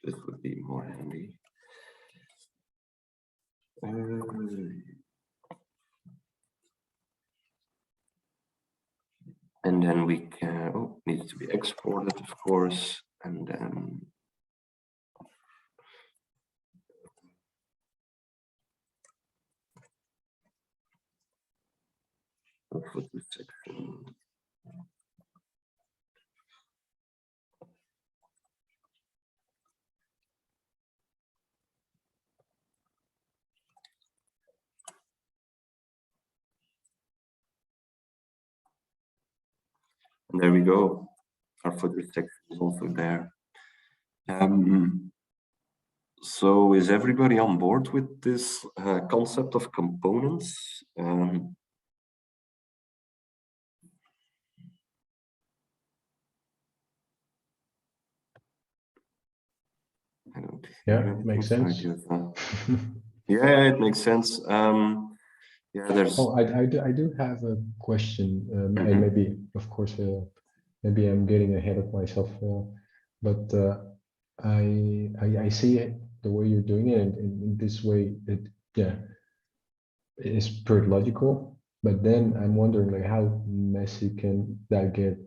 This would be more handy. And then we can, oh, needs to be exported, of course, and then for this section. And there we go. Our footer section is also there. So is everybody on board with this concept of components? I don't Yeah, makes sense. Yeah, it makes sense. Yeah, there's. Oh, I do have a question, and maybe, of course, maybe I'm getting ahead of myself, but I see it the way you're doing it, and in this way, it is pretty logical. But then I'm wondering, like, how messy can that get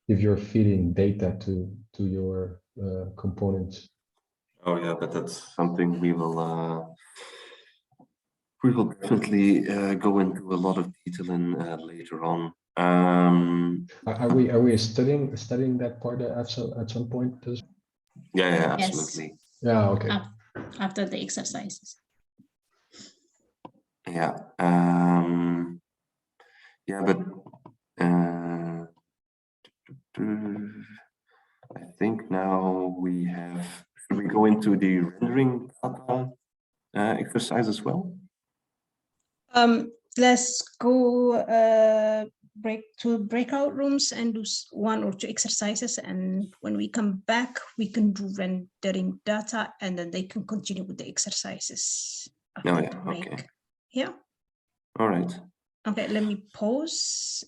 if you're feeding data to your components? Oh yeah, but that's something we will definitely go into a lot of detail in later on. Are we studying that part at some point? Yeah, Yes. absolutely. Yeah, okay. After the exercises. Yeah, yeah, but I think now we have. Should we go into the rendering data exercise as well? Let's go breakout rooms and do 1 or 2 exercises, and when we come back we can do rendering data, and then they can continue with the exercises after the break. Okay. Yeah. All right. Okay, let me pause.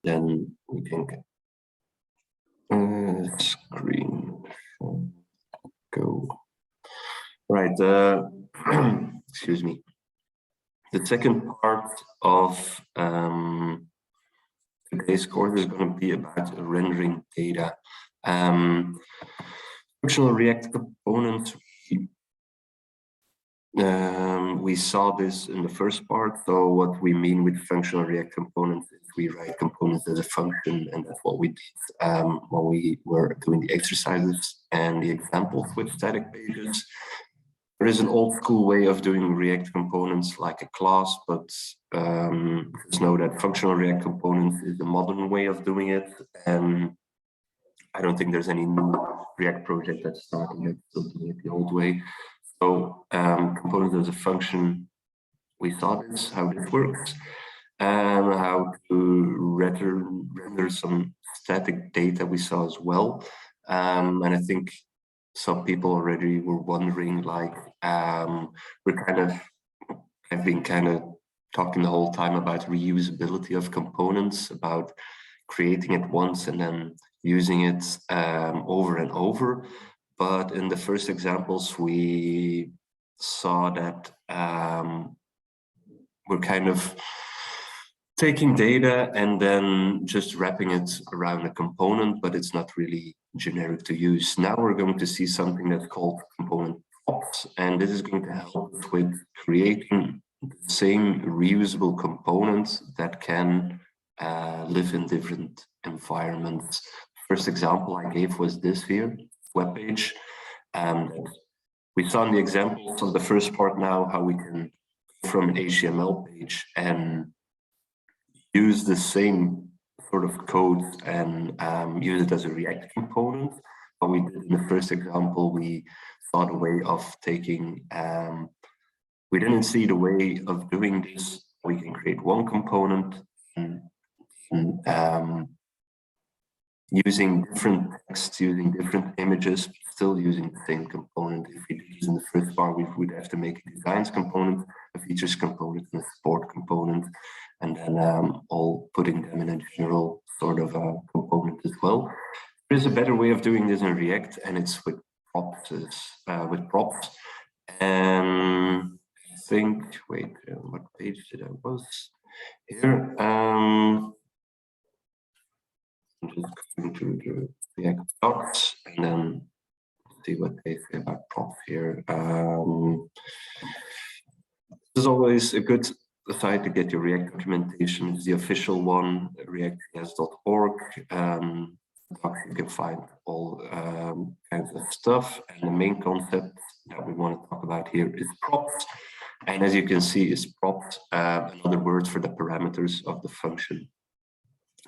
Then we can screen go. Right. Excuse me. The second part of today's course is going to be about rendering data. Functional React components. We saw this in the first part. So what we mean with functional React components is we write components as a function, and that's what we did when we were doing the exercises and the examples with static pages. There is an old school way of doing React components like a class, but just know that functional React components is the modern way of doing it. And I don't think there's any new React project that's starting it, still doing it the old way. So components as a function, we saw this, how this works, and how to render some static data we saw as well. And I think some people already were wondering, like, I've been kind of talking the whole time about reusability of components, about creating it once and then using it over and over. But in the first examples, we saw that we're kind of taking data and then just wrapping it around a component, but it's not really generic to use. Now we're going to see something that's called component props, and this is going to help us with creating the same reusable components that can live in different environments. First example I gave was this here, web page. We saw in the examples of the first part now how we can from an HTML page and use the same sort of code and use it as a React component. What we did in the first example, we thought a way of taking, we didn't see the way of doing this. We can create one component and using different text, using different images, still using the same component. If we did this in the first part, we would have to make a designs component, a features component, and a support component, and then all putting them in a general sort of component as well. There is a better way of doing this in React, and it's with props. And I think, wait, what page did I was here? I'm just going to the React docs and then see what they say about props here. This is always a good site to get your React documentation. It's the official one, react.org. You can find all kinds of stuff. And the main concept that we want to talk about here is props. And as you can see, is props another word for the parameters of the function.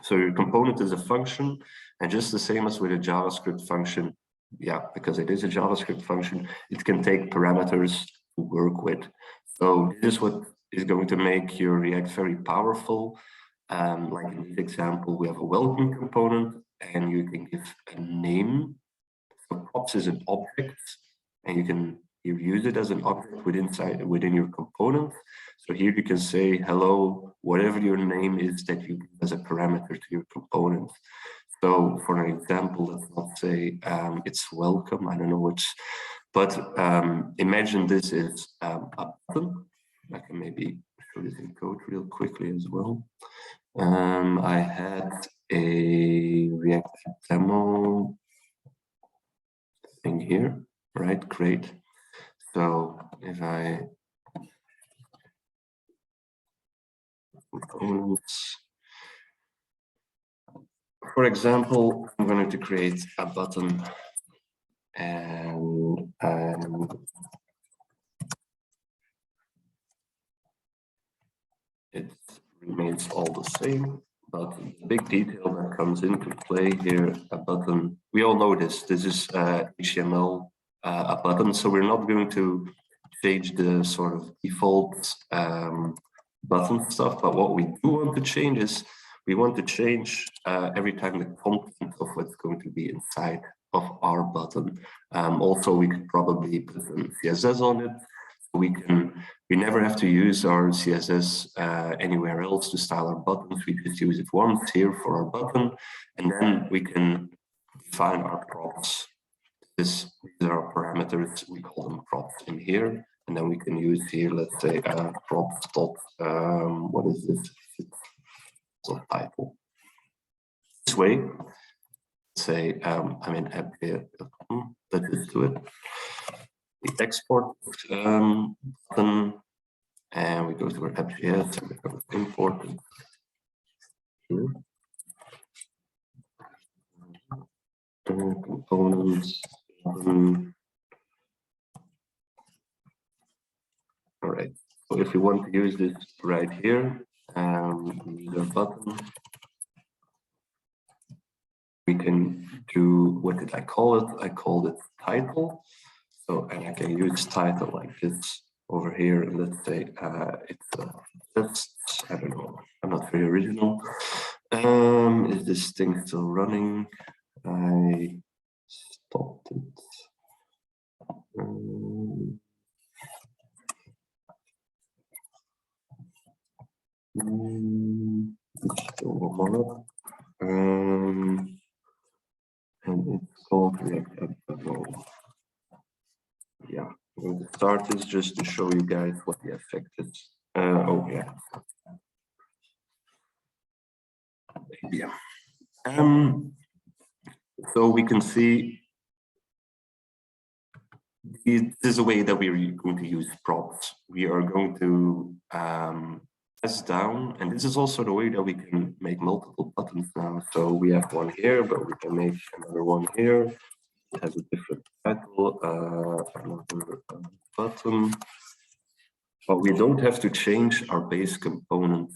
So your component is a function, and just the same as with a JavaScript function, yeah, because it is a JavaScript function, it can take parameters to work with. So this is what is going to make your React very powerful. Like in this example, we have a welcome component, and you can give a name. So props is an object, and you use it as an object within your component. So here you can say hello, whatever your name is that you give as a parameter to your component. So for an example, let's not say it's welcome, I don't know which, but imagine this is a button. I can maybe show this in code real quickly as well. I had a React demo thing here, right? Great. So if I components, for example, I'm going to create a button and it remains all the same, but the big detail that comes into play here, a button, we all know this is HTML, a button, so we're not going to change the sort of default button stuff, but what we do want to change is we want to change every time the content of what's going to be inside of our button. Also, we could probably put some CSS on it. We never have to use our CSS anywhere else to style our buttons. We just use it once here for our button, and then we can define our props. These are our parameters. We call them props in here, and then we can use here, let's say, props dot, what is this? So title. This way, say, I'm in app here. Let's just do it. We export button, and we go to our app.js and we go to import here. Components. All right. So if we want to use this right here, use our button. We can do, what did I call it? I called it title. So, and I can use title like this over here. And let's say it's just, I don't know, I'm not very original. Is this thing still running? I stopped it. Still one more. And it's called React App. Yeah, I'm going to start this just to show you guys what the effect is. Oh yeah. Yeah. So we can see this is a way that we're going to use props. We are going to press down, and this is also the way that we can make multiple buttons now. So we have one here, but we can make another one here. It has a different title, another button. But we don't have to change our base component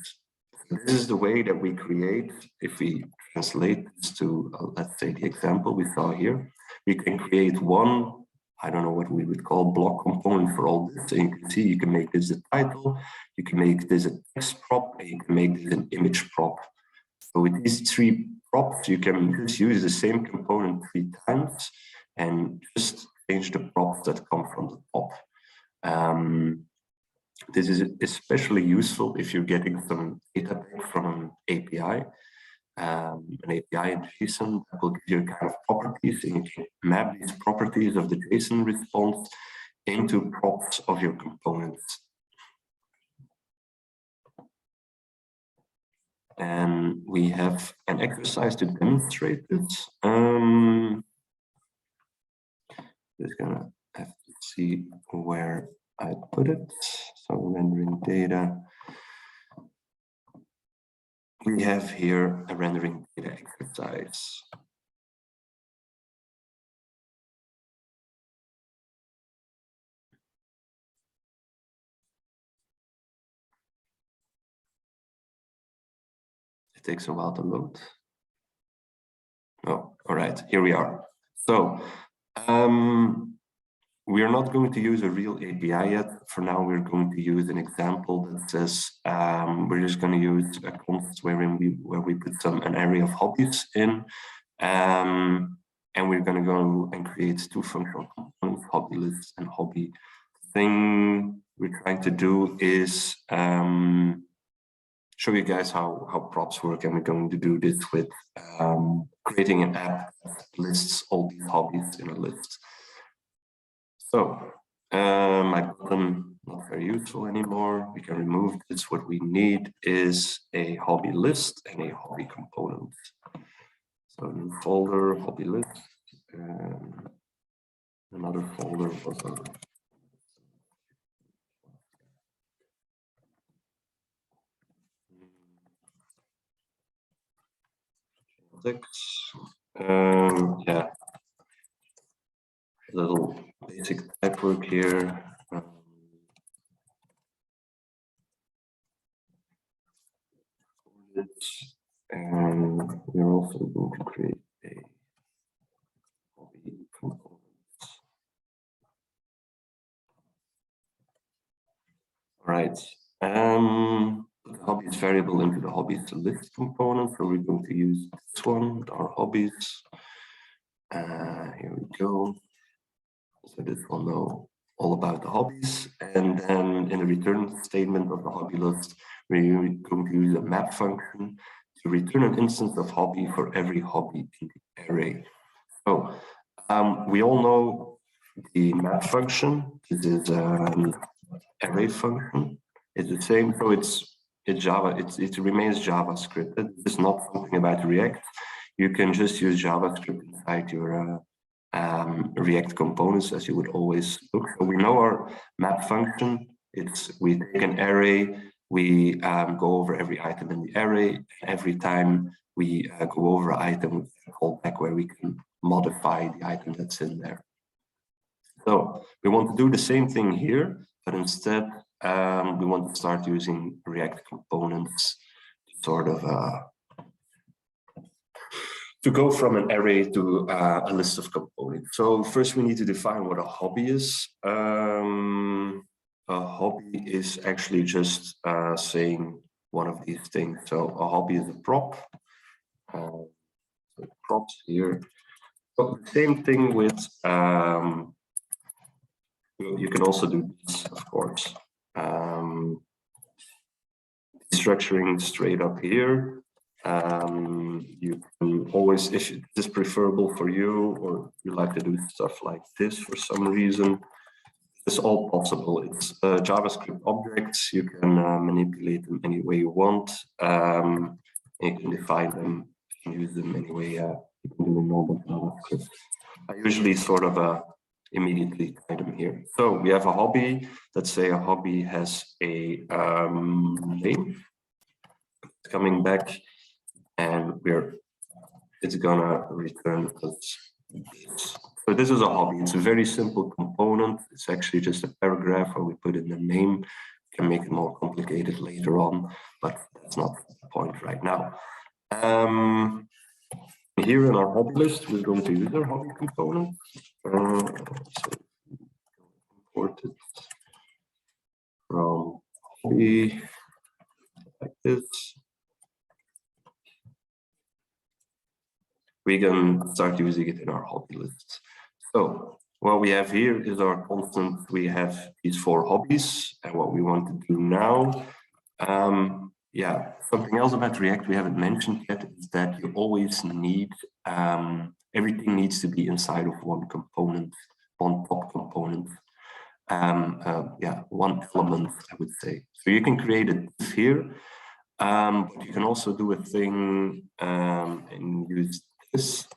This is the way that we create. If we translate this to, let's say, the example we saw here, we can create one, I don't know what we would call block component for all this. And you can see you can make this a title, you can make this a text prop, and you can make this an image prop. So with these 3 props, you can just use the same component 3 times and just change the props that come from the top. This is especially useful if you're getting some data back from an API. An API in JSON that will give you kind of properties, and you can map these properties of the JSON response into props of your components. And we have an exercise to demonstrate this. Just gonna have to see where I put it. So rendering data. We have here a rendering data exercise. It takes a while to load. Oh, all right, here we are. So we are not going to use a real API yet. For now, we're going to use an example that says we're just going to use a const where we put an array of hobbies in, and we're going to go and create 2 functional components, hobby list and hobby. The thing we're trying to do is show you guys how props work, and we're going to do this with creating an app that lists all these hobbies in a list. So my button not very useful anymore. We can remove this. What we need is a hobby list and a hobby component. So new folder, hobby list, and another folder was a yeah, a little basic type work here. And we're also going to create a hobby component. All right. The hobbies variable into the hobbies list component. So we're going to use this one, our hobbies. Here we go. So this will know all about the hobbies. And then in the return statement of the hobby list, we're going to use a map function to return an instance of hobby for every hobby in the array. So we all know the map function. This is an array function. It's the same, so it's Java. It remains JavaScript. It's not something about React. You can just use JavaScript inside your React components as you would always look. So we know our map function. We take an array, we go over every item in the array. Every time we go over an item, we call back where we can modify the item that's in there. So we want to do the same thing here, but instead we want to start using React components to sort of to go from an array to a list of components. So first we need to define what a hobby is. A hobby is actually just saying one of these things. So a hobby is a prop. So props here. So the same thing with, you can also do this, of course. Structuring straight up here. You can always, if it is preferable for you, or you like to do stuff like this for some reason, it's all possible. It's JavaScript objects. You can manipulate them any way you want. And you can define them and use them any way you can do in normal JavaScript. I usually sort of immediately tie them here. So we have a hobby. Let's say a hobby has a name. It's coming back, and it's gonna return us this. So this is a hobby. It's a very simple component. It's actually just a paragraph where we put in the name can make it more complicated later on, but that's not the point right now. Here in our hobby list, we're going to use our hobby component. So import it from hobby like this. We can start using it in our hobby list. So what we have here is our constant. We have these 4 hobbies, and what we want to do now. Yeah, something else about React we haven't mentioned yet is that you always need, everything needs to be inside of one component, one top component. Yeah, one element, I would say. So you can create a div here, but you can also do a thing and use this.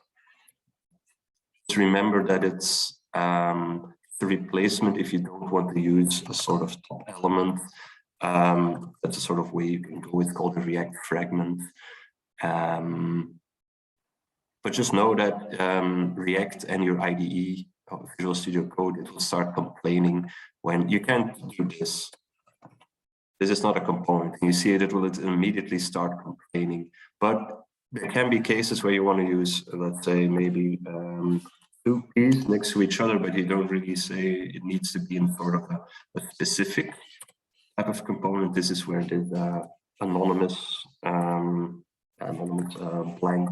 Just remember that it's the replacement if you don't want to use a sort of top element. That's a sort of way you can go. It's called a React fragment. But just know that React and your IDE, Visual Studio Code, it will start complaining when you can't do this. This is not a component. You see it will immediately start complaining. But there can be cases where you want to use, let's say, maybe 2 keys next to each other, but you don't really say it needs to be in sort of a specific type of component. This is where the anonymous blank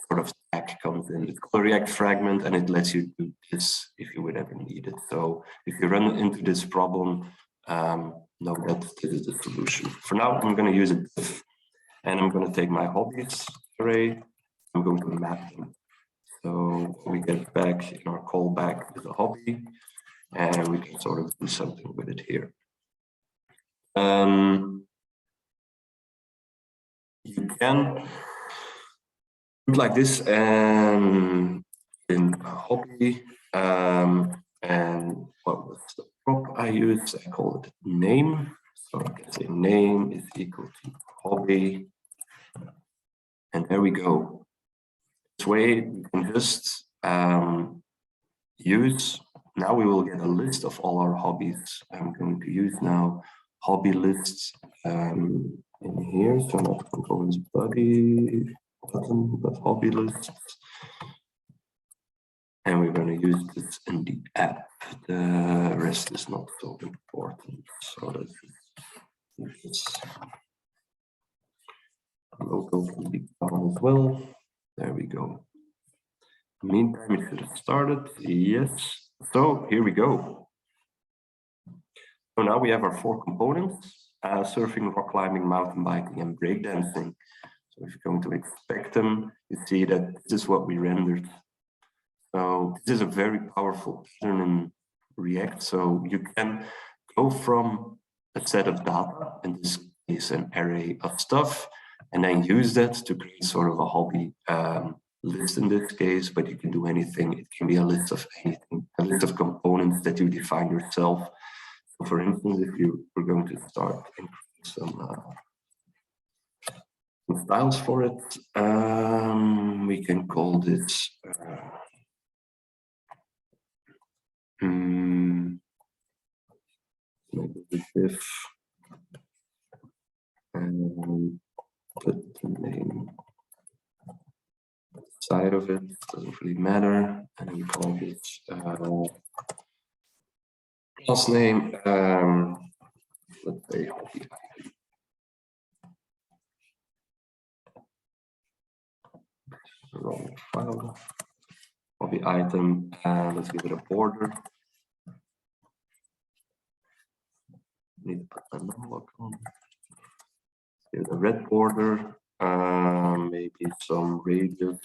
sort of tag comes in. It's called a React fragment, and it lets you do this if you would ever need it. So if you run into this problem, know that this is the solution. For now, I'm going to use it, and I'm going to take my hobbies array. I'm going to map them. So we get back in our callback with a hobby, and we can sort of do something with it here. You can do it like this and in a hobby. And what was the prop I used? I call it name. So I can say name is equal to hobby. And there we go. This way we can just use. Now we will get a list of all our hobbies. I'm going to use now hobby lists in here. So not components body button, but hobby lists. And we're going to use this in the app. The rest is not so important. So let's use this. Logo can be found as well. There we go. Meantime, it should have started. Yes. So here we go. So now we have our 4 components: surfing, rock climbing, mountain biking, and breakdancing. So if you're going to expect them, you see that this is what we rendered. So this is a very powerful pattern in React. So you can go from a set of data, in this case an array of stuff, and then use that to create sort of a hobby list in this case, but you can do anything. It can be a list of anything, a list of components that you define yourself. So for instance, if you were going to start and create some styles for it, we can call this maybe the div and put the name side of it, doesn't really matter, and we call this class name, let's say hobby. Wrong file. Hobby item, and let's give it a border. Need to put a number on. Here's a red border, maybe some radius,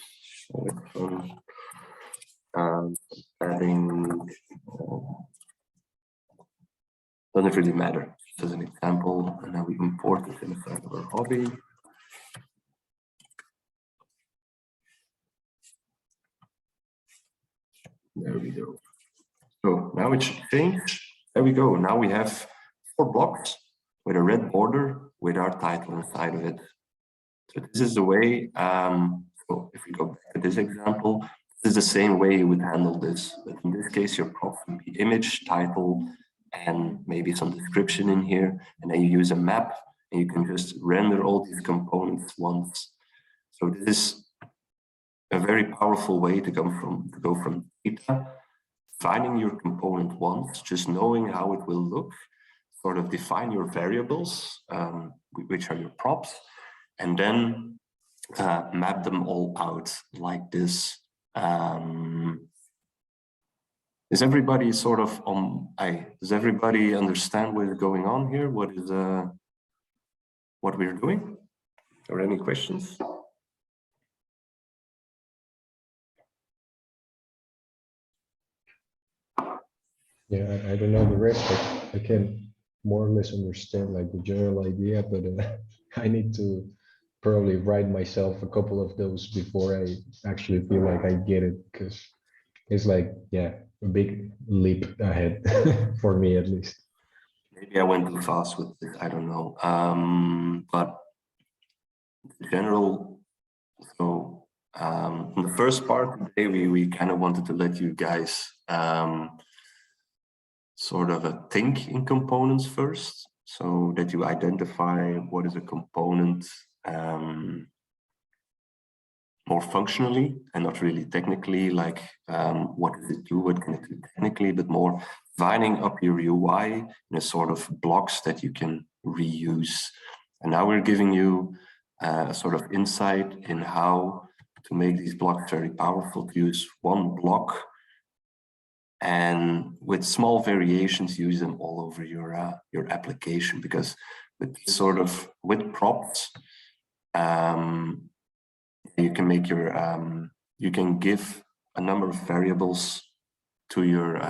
adding, doesn't really matter, just as an example, and now we import it inside of our hobby. There we go. So now it should change. There we go. Now we have 4 blocks with a red border with our title inside of it. So this is the way, so if we go back to this example, this is the same way you would handle this. But in this case, your prop would be image, title, and maybe some description in here, and then you use a map and you can just render all these components once. So this is a very powerful way to go from data, finding your component once, just knowing how it will look, sort of define your variables, which are your props, and then map them all out like this. Is everybody sort of does everybody understand what is going on here? What is what we're doing? Or any questions? Yeah, I don't know the rest, but I can more or less understand like the general idea, but I need to probably write myself a couple of those before I actually feel like I get it, because it's like, yeah, a big leap ahead for me at least. Maybe I went too fast with it, I don't know. But the general, so in the first part today, we kind of wanted to let you guys sort of think in components first, so that you identify what is a component more functionally and not really technically, like what does it do, what can it do technically, but more dividing up your UI in a sort of blocks that you can reuse. And now we're giving you a sort of insight in how to make these blocks very powerful, to use one block and with small variations use them all over your application, because with this sort of with props you can make your you can give a number of variables to your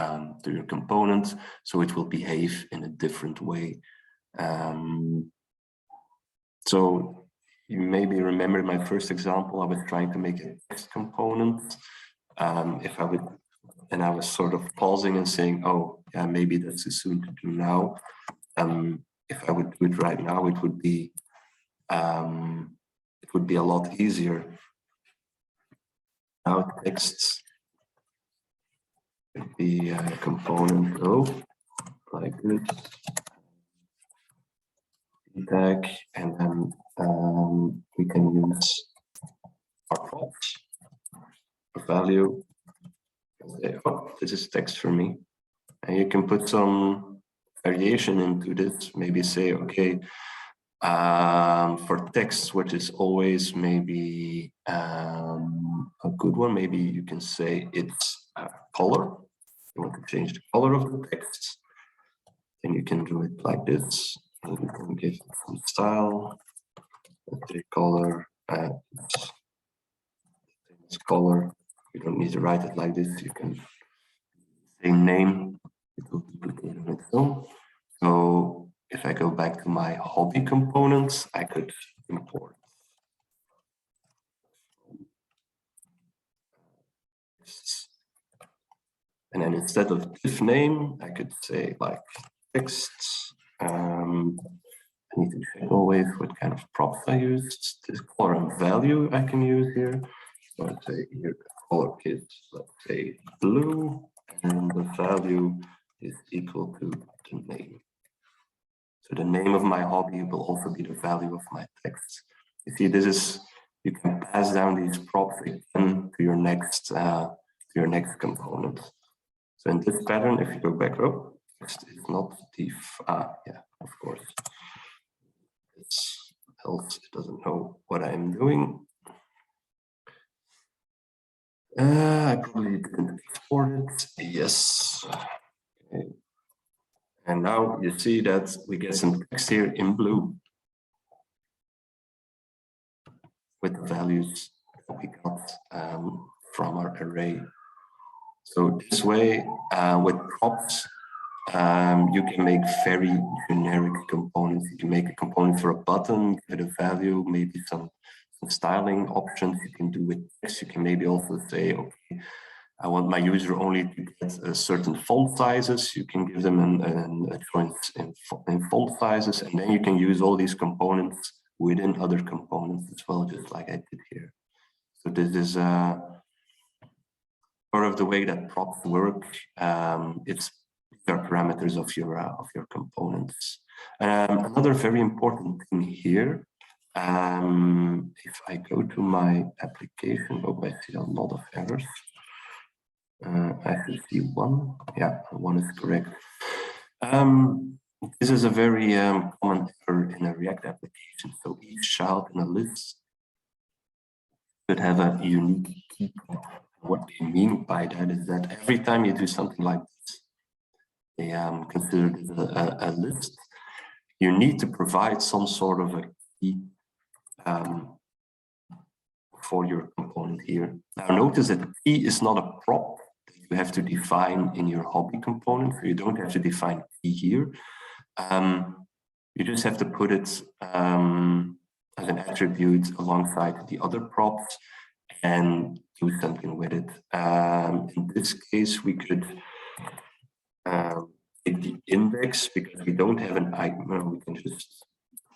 component, so it will behave in a different way. So you maybe remember my first example, I was trying to make a text component. If I would, and I was sort of pausing and saying, oh yeah, maybe that's too soon to do now. If I would do it right now, it would be a lot easier. Now text would be a component O, like this, tag, and then we can use our props, our value. Oh, this is text for me, and you can put some variation into this. Maybe say, okay, for text, which is always maybe a good one, maybe you can say it's color. You want to change the color of the text, then you can do it like this. And you can give it some style, the color, this color. You don't need to write it like this. You can say name, it will duplicate on its own. So if I go back to my hobby components, I could import this. And then instead of div name, I could say like text. I need to check always what kind of props I used. This color and value I can use here. So I'd say here color kit, let's say blue, and the value is equal to the name. So the name of my hobby will also be the value of my text. You see, this is, you can pass down these props again to your next component. So in this pattern, if you go back up, text is not yeah, of course. Else it doesn't know what I'm doing. I probably didn't export it. Yes. Okay. And now you see that we get some text here in blue with the values that we got from our array. So this way, with props, you can make very generic components. You can make a component for a button, give it a value, maybe some styling options you can do with text. You can maybe also say, okay, I want my user only to get certain font sizes. You can give them a choice in font sizes, and then you can use all these components within other components as well, just like I did here. So this is part of the way that props work. It's these are parameters of your components. Another very important thing here, if I go to my application, oh, I see a lot of errors. I should see one. Yeah, one is correct. This is a very common error in a React application. So each child in a list should have a unique key. What we mean by that is that every time you do something like this, they consider it a list. You need to provide some sort of a key for your component here. Now notice that the key is not a prop that you have to define in your hobby component. So you don't have to define key here. You just have to put it as an attribute alongside the other props and do something with it. In this case, we could take the index because we don't have an icon. We can just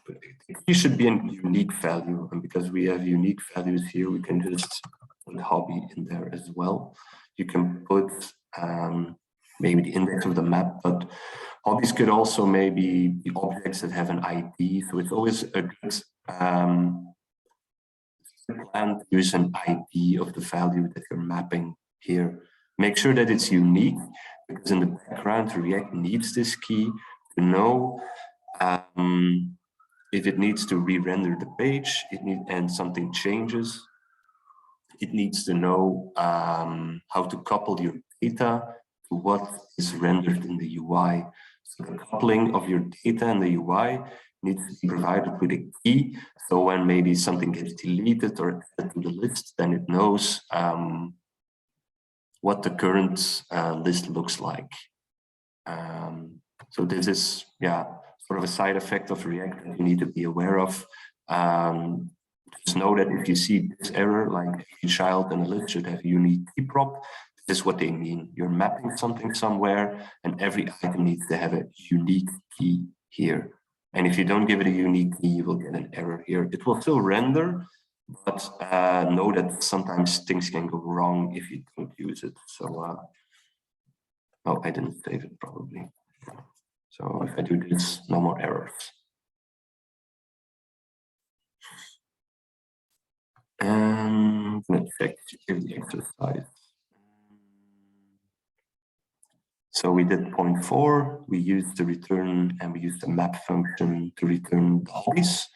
put it. The key should be a unique value, and because we have unique values here, we can just put hobby in there as well. You can put maybe the index of the map, but hobbies could also maybe be objects that have an ID. So it's always a good plan to use an ID of the value that you're mapping here. Make sure that it's unique, because in the background, React needs this key to know if it needs to re-render the page, and something changes. It needs to know how to couple your data to what is rendered in the UI. So the coupling of your data and the UI needs to be provided with a key. So when maybe something gets deleted or added to the list, then it knows what the current list looks like. So this is, yeah, sort of a side effect of React that you need to be aware of. Just know that if you see this error, like every child in a list should have a unique key prop, this is what they mean. You're mapping something somewhere, and every item needs to have a unique key here. And if you don't give it a unique key, you will get an error here. It will still render, but know that sometimes things can go wrong if you don't use it. So, oh, I didn't save it probably. So if I do this, no more errors. And let's check the exercise. So we did point 4, we used the return and we used the map function to return the hobbies.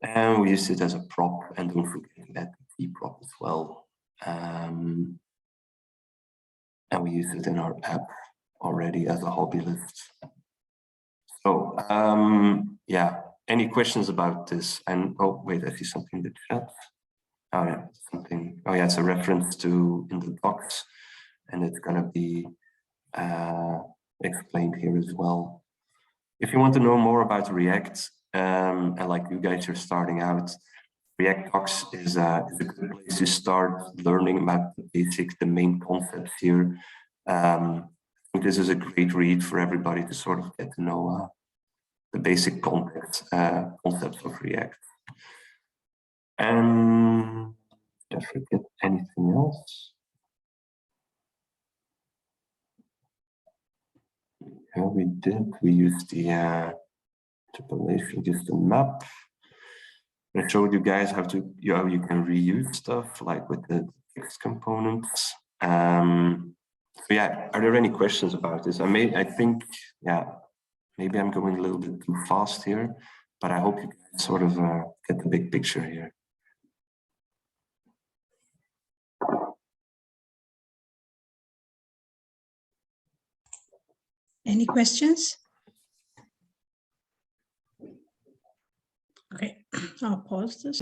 And we used it as a prop, and don't forget that key prop as well. And we used it in our app already as a hobby list. So yeah, any questions about this? And oh wait, I see something in the chat. Oh yeah, something. Oh yeah, it's a reference to in the docs, and it's gonna be explained here as well. If you want to know more about React, and like you guys are starting out, React docs is a good place to start learning about the basics, the main concepts here. I think this is a great read for everybody to sort of get to know the basic concepts of React. And did I forget anything else? Yeah, we did. We used the interpolation, just the map. I showed you guys how you can reuse stuff like with the text components. So yeah, are there any questions about this? I think, yeah, maybe I'm going a little bit too fast here, but I hope you guys sort of get the big picture here. Any questions? Okay, I'll pause this.